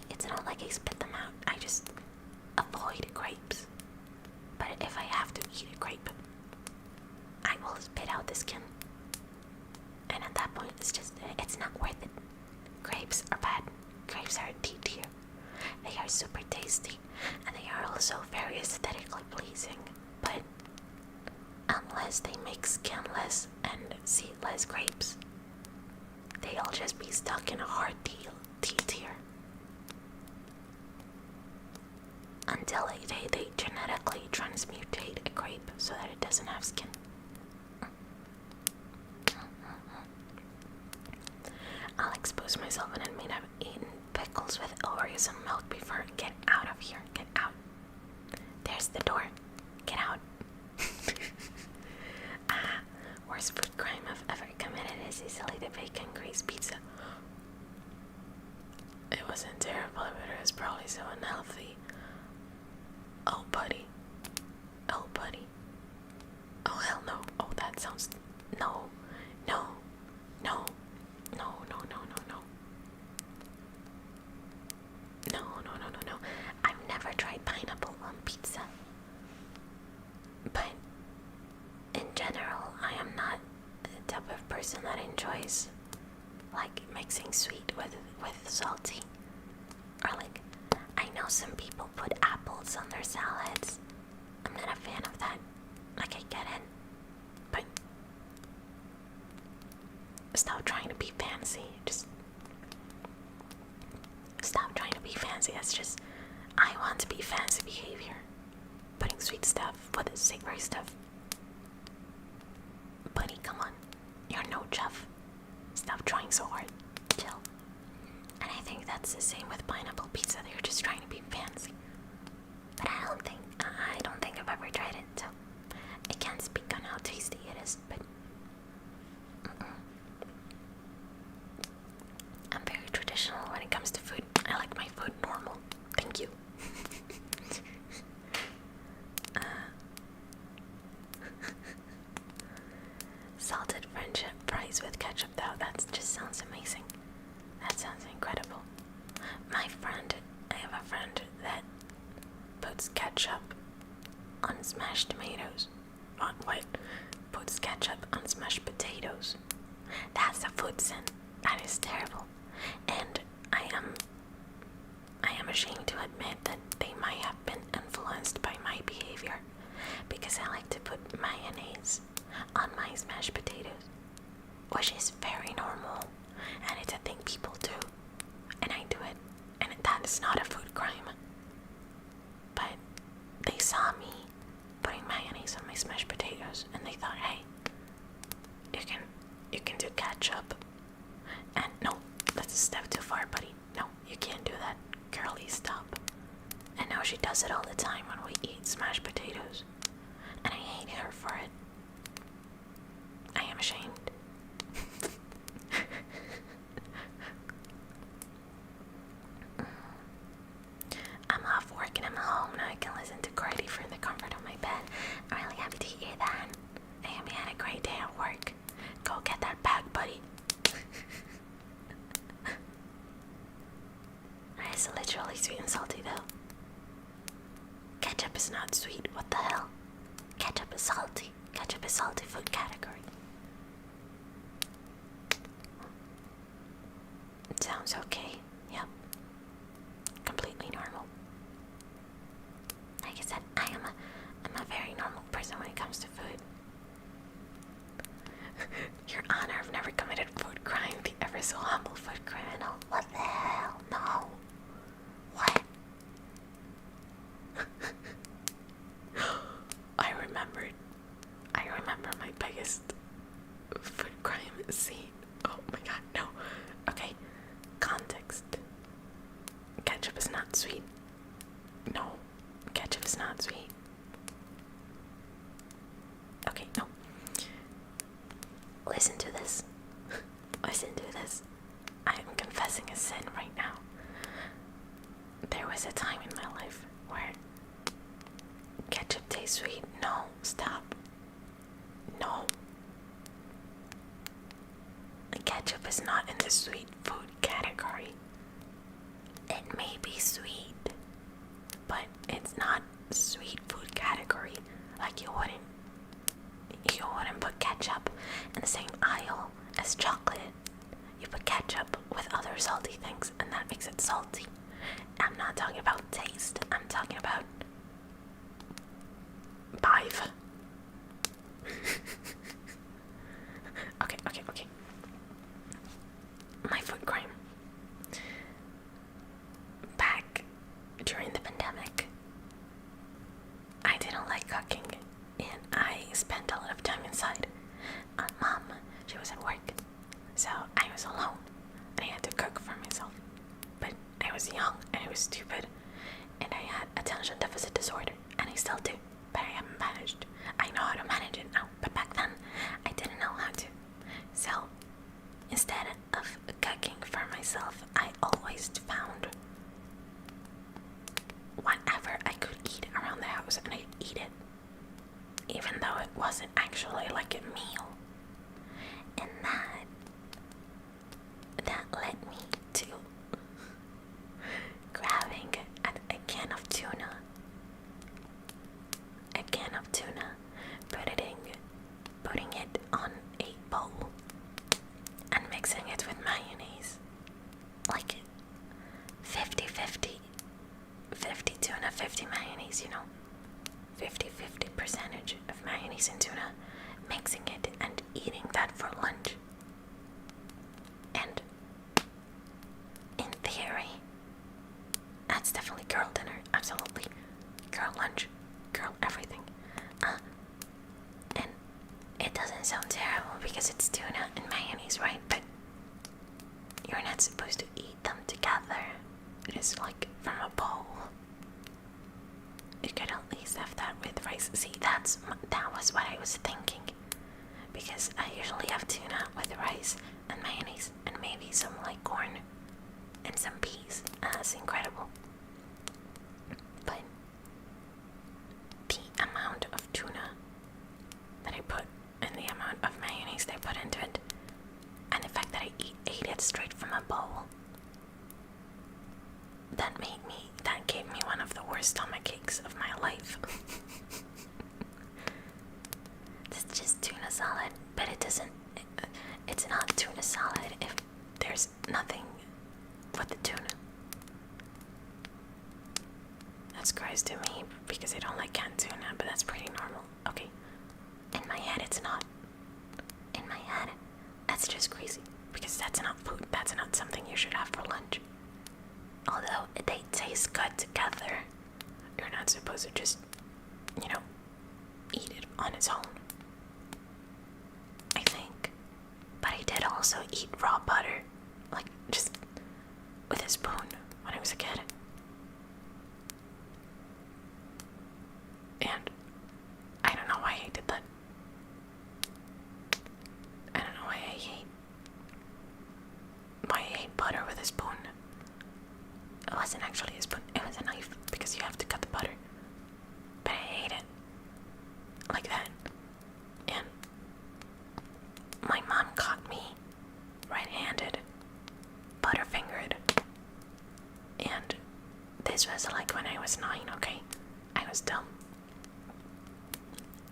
B: It's not like I spit them out. I just avoid grapes. But if I have to eat a grape, I will spit out the skin. And at that point, it's not worth it. Grapes are bad. Grapes are D tier. They are super tasty, and they are also very aesthetically pleasing, but unless they make skinless and seedless grapes, they'll just be stuck in a hard D tier until they genetically transmutate a grape so that it doesn't have skin. I'll expose myself and admit I've eaten pickles with Oreos and milk before. Get out of here. Get out. There's the door. Get out. Worst food crime I've ever committed is easily the bacon grease pizza. It wasn't terrible, but it was probably so unhealthy. Oh, buddy. Oh, buddy. Oh, hell no. Oh, that sounds... No. No. No. No, no, no, no, no. No, no, no, no, no. I've never tried pineapple on pizza. But in general, I am not the type of person that enjoys like mixing sweet with salty. Or like, I know some people put apples on their salads. I'm not a fan of that. Like, I get it. But stop trying to be fancy. Just stop trying to be fancy. That's just, I want to be fancy behavior. Putting sweet stuff with savory stuff. Buddy, come on. You're no chuff. Stop trying so hard. Chill. And I think that's the same with pineapple pizza. They're just trying to be fancy. But I don't think I've ever tried it, so I can't speak on how tasty it is, but I'm very traditional when it comes to food. I like my food normal. Thank you. Salted French fries with ketchup, though, that just sounds amazing. That sounds incredible. I have a friend that puts ketchup on smashed tomatoes. On what? Puts ketchup on smashed potatoes. That's a food sin. That is terrible. And I am ashamed to admit that they might have been influenced by my behavior, because I like to put mayonnaise on my smashed potatoes, which is very normal, and it's a thing people do, and I do it, and that is not a food crime. But they saw me putting mayonnaise on my smashed potatoes, and they thought, hey, you can do ketchup. And no, that's a step too far, buddy. No, you can't do that. Girlie, stop. And now she does it all the time when we eat smashed potatoes, and I hate her for it. I am ashamed. I'm off work and I'm home now. I can listen to Cardi from the comfort of my bed. I'm really happy to hear that. I hope you had a great day at work. Go get that bag, buddy. It's literally sweet and salty, though. Ketchup is not sweet. What the hell? Ketchup is salty. Ketchup is salty food category. It sounds okay. Yep. Completely normal. Like I said, I'm a very normal person when it comes to food. Your Honor, I've never committed a food crime. The ever so humble food criminal. What the hell? No. What? I remember my biggest food crime scene. Oh my god, no. Okay, context. Ketchup is not sweet. No, ketchup is not sweet. Okay, no. Listen to this. Listen to this. I am confessing a sin right now. There was a time in my life where ketchup tastes sweet. No, stop. No. Ketchup is not in the sweet food category. It may be sweet, but it's not sweet food category. Like you wouldn't put ketchup in the same aisle as chocolate. You put ketchup with other salty things, and that makes it salty. I'm not talking about taste. I'm talking about 5. Okay. My food crime. Back during the pandemic, I didn't like cooking, and I spent a lot of time inside. Mom, she was at work, so I was alone, and I had to cook for myself. But I was young, and I was stupid, and I had attention deficit disorder, and I still do, but I haven't managed. I know how to manage it now, but back then, I didn't know how to. So, instead of cooking for myself, I always found whatever I could eat around the house, and I'd eat it, even though it wasn't actually like a meal. And that led me to grabbing a can of tuna, putting it on a bowl, and mixing it with mayonnaise, like 50-50 tuna, 50 mayonnaise, 50-50 percentage of mayonnaise and tuna, mixing it and eating that for lunch. And in theory, that's definitely girl dinner, absolutely. Girl lunch, girl everything. And it doesn't sound terrible because it's tuna and mayonnaise, right? But you're not supposed to eat them together. It is like from a bowl. You could at least have that with rice. See, that was what I was thinking. Because I usually have tuna with rice and mayonnaise and maybe some like corn and some peas. And that's incredible. But the amount of tuna that I put and the amount of mayonnaise that I put into it, and the fact that I ate it straight from a bowl, that gave me one of the worst stomach aches of my life. It's just tuna salad, but it's not tuna salad if there's nothing with the tuna. That's gross to me because I don't like canned tuna, but that's pretty normal. Okay. In my head, it's not. In my head, that's just crazy because that's not food. That's not something you should have for lunch. Although they taste good together, you're not supposed to just, eat it on its own. I think. But I did also eat raw butter, like just with a spoon when I was a kid. And I don't know why I did that. I don't know why I ate butter with a spoon. It wasn't actually a spoon, it was a knife, because you have to cut the butter. But I ate it like that. And my mom caught me right-handed, butterfingered. And this was like when I was 9, okay? I was dumb.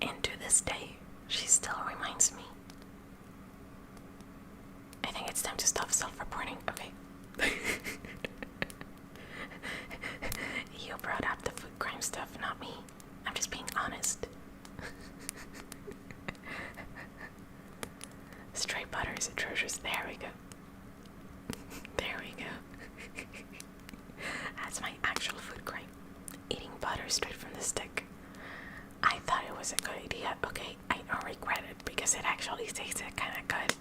B: And to this day, she still reminds me. I think it's time to stop self-reporting, okay? You brought up the food crime stuff, not me. I'm just being honest. Straight butter is atrocious. There we go. There we go. That's my actual food crime. Eating butter straight from the stick. I thought it was a good idea. Okay, I don't regret it because it actually tasted kind of good.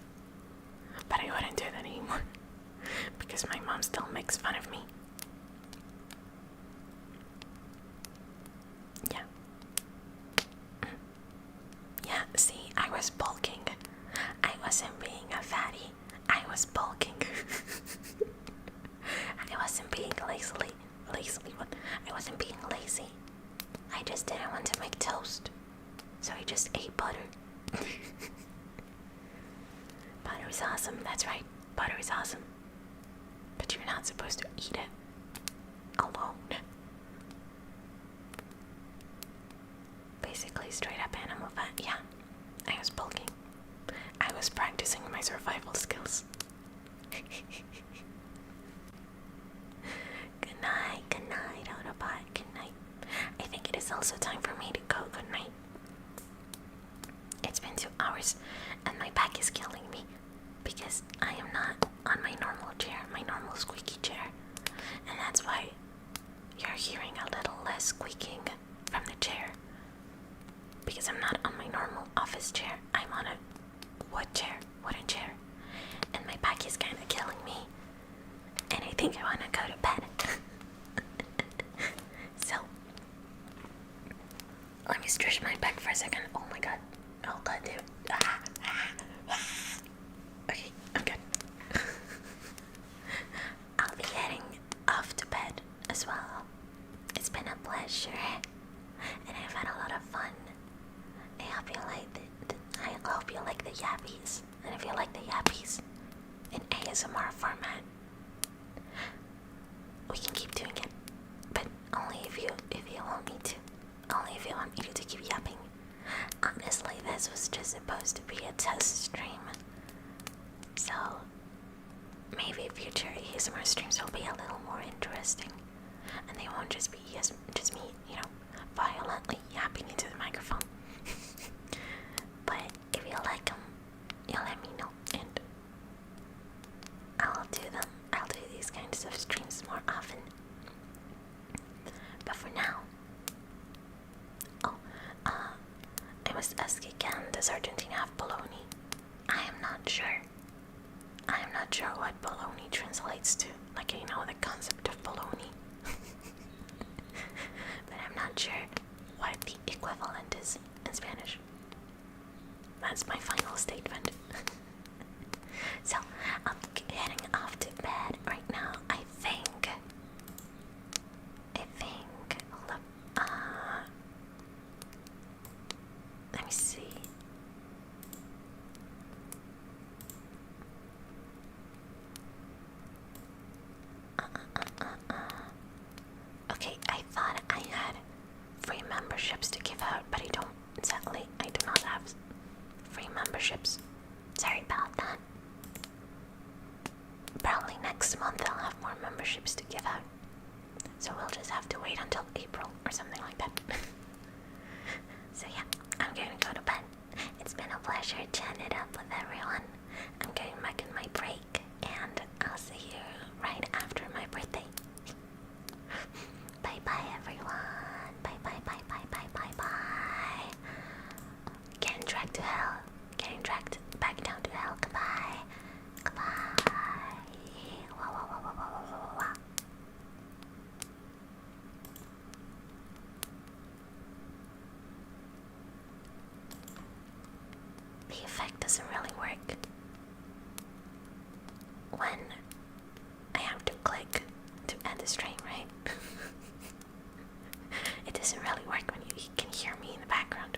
B: But I wouldn't do that anymore because my mom still makes fun of me. Yeah. Yeah, see, I was bulking. I wasn't being a fatty. I was bulking. I wasn't being lazily what? I wasn't being lazy. I just didn't want to make toast. So I just ate butter. Butter is awesome, that's right. Butter is awesome. But you're not supposed to eat it alone. Basically straight up animal fat. Yeah, I was bulking. I was practicing my survival skills. Good night, Autobot. Good night. I think it is also time for me to go. Good night. hours, and my back is killing me because I am not on my normal chair, my normal squeaky chair, and that's why you're hearing a little less squeaking from the chair, because I'm not on my normal office chair. I'm on a wooden chair, and my back is kind of killing me, and I think I want to go to bed. So let me stretch my back for a second. Oh my god. Oh god, dude. Okay, I'm good. I'll be heading off to bed as well. It's been a pleasure, and I've had a lot of fun. I hope you like the yappies, and if you like the yappies in ASMR format, we can keep doing it, but only if you want me to. Only if you want me to keep yapping. Honestly, this was just supposed to be a test stream, so maybe future ASMR streams will be a little more interesting, and they won't just be just me, violently yapping into the microphone. But if you like them, you'll let me know, and I'll do them. I'll do these kinds of streams more often. But for now, I must ask again, does Argentina have bologna? I am not sure. I am not sure what bologna translates to. Like, I know the concept of bologna. But I'm not sure what the equivalent is in Spanish. That's my final statement. So, I'm heading off to bed right now. I think, hold up, let me see. Okay, I thought I had free memberships to give out, but I don't. Sadly, I do not have free memberships. Sorry about that. Probably next month I'll have more memberships to give out. So we'll just have to wait until April or something like that. So yeah, I'm going to go to bed. It's been a pleasure chatting it up with everyone. I'm going back in my break, and I'll see you right after my birthday. Bye bye everyone. Bye bye bye bye bye bye bye. Getting dragged to hell. Getting dragged back down to hell. Goodbye. Goodbye. Wah, wah, wah, wah, wah, wah, wah, wah. The effect doesn't really work when I have to click to end the stream, right? It doesn't really work when you can hear me in the background.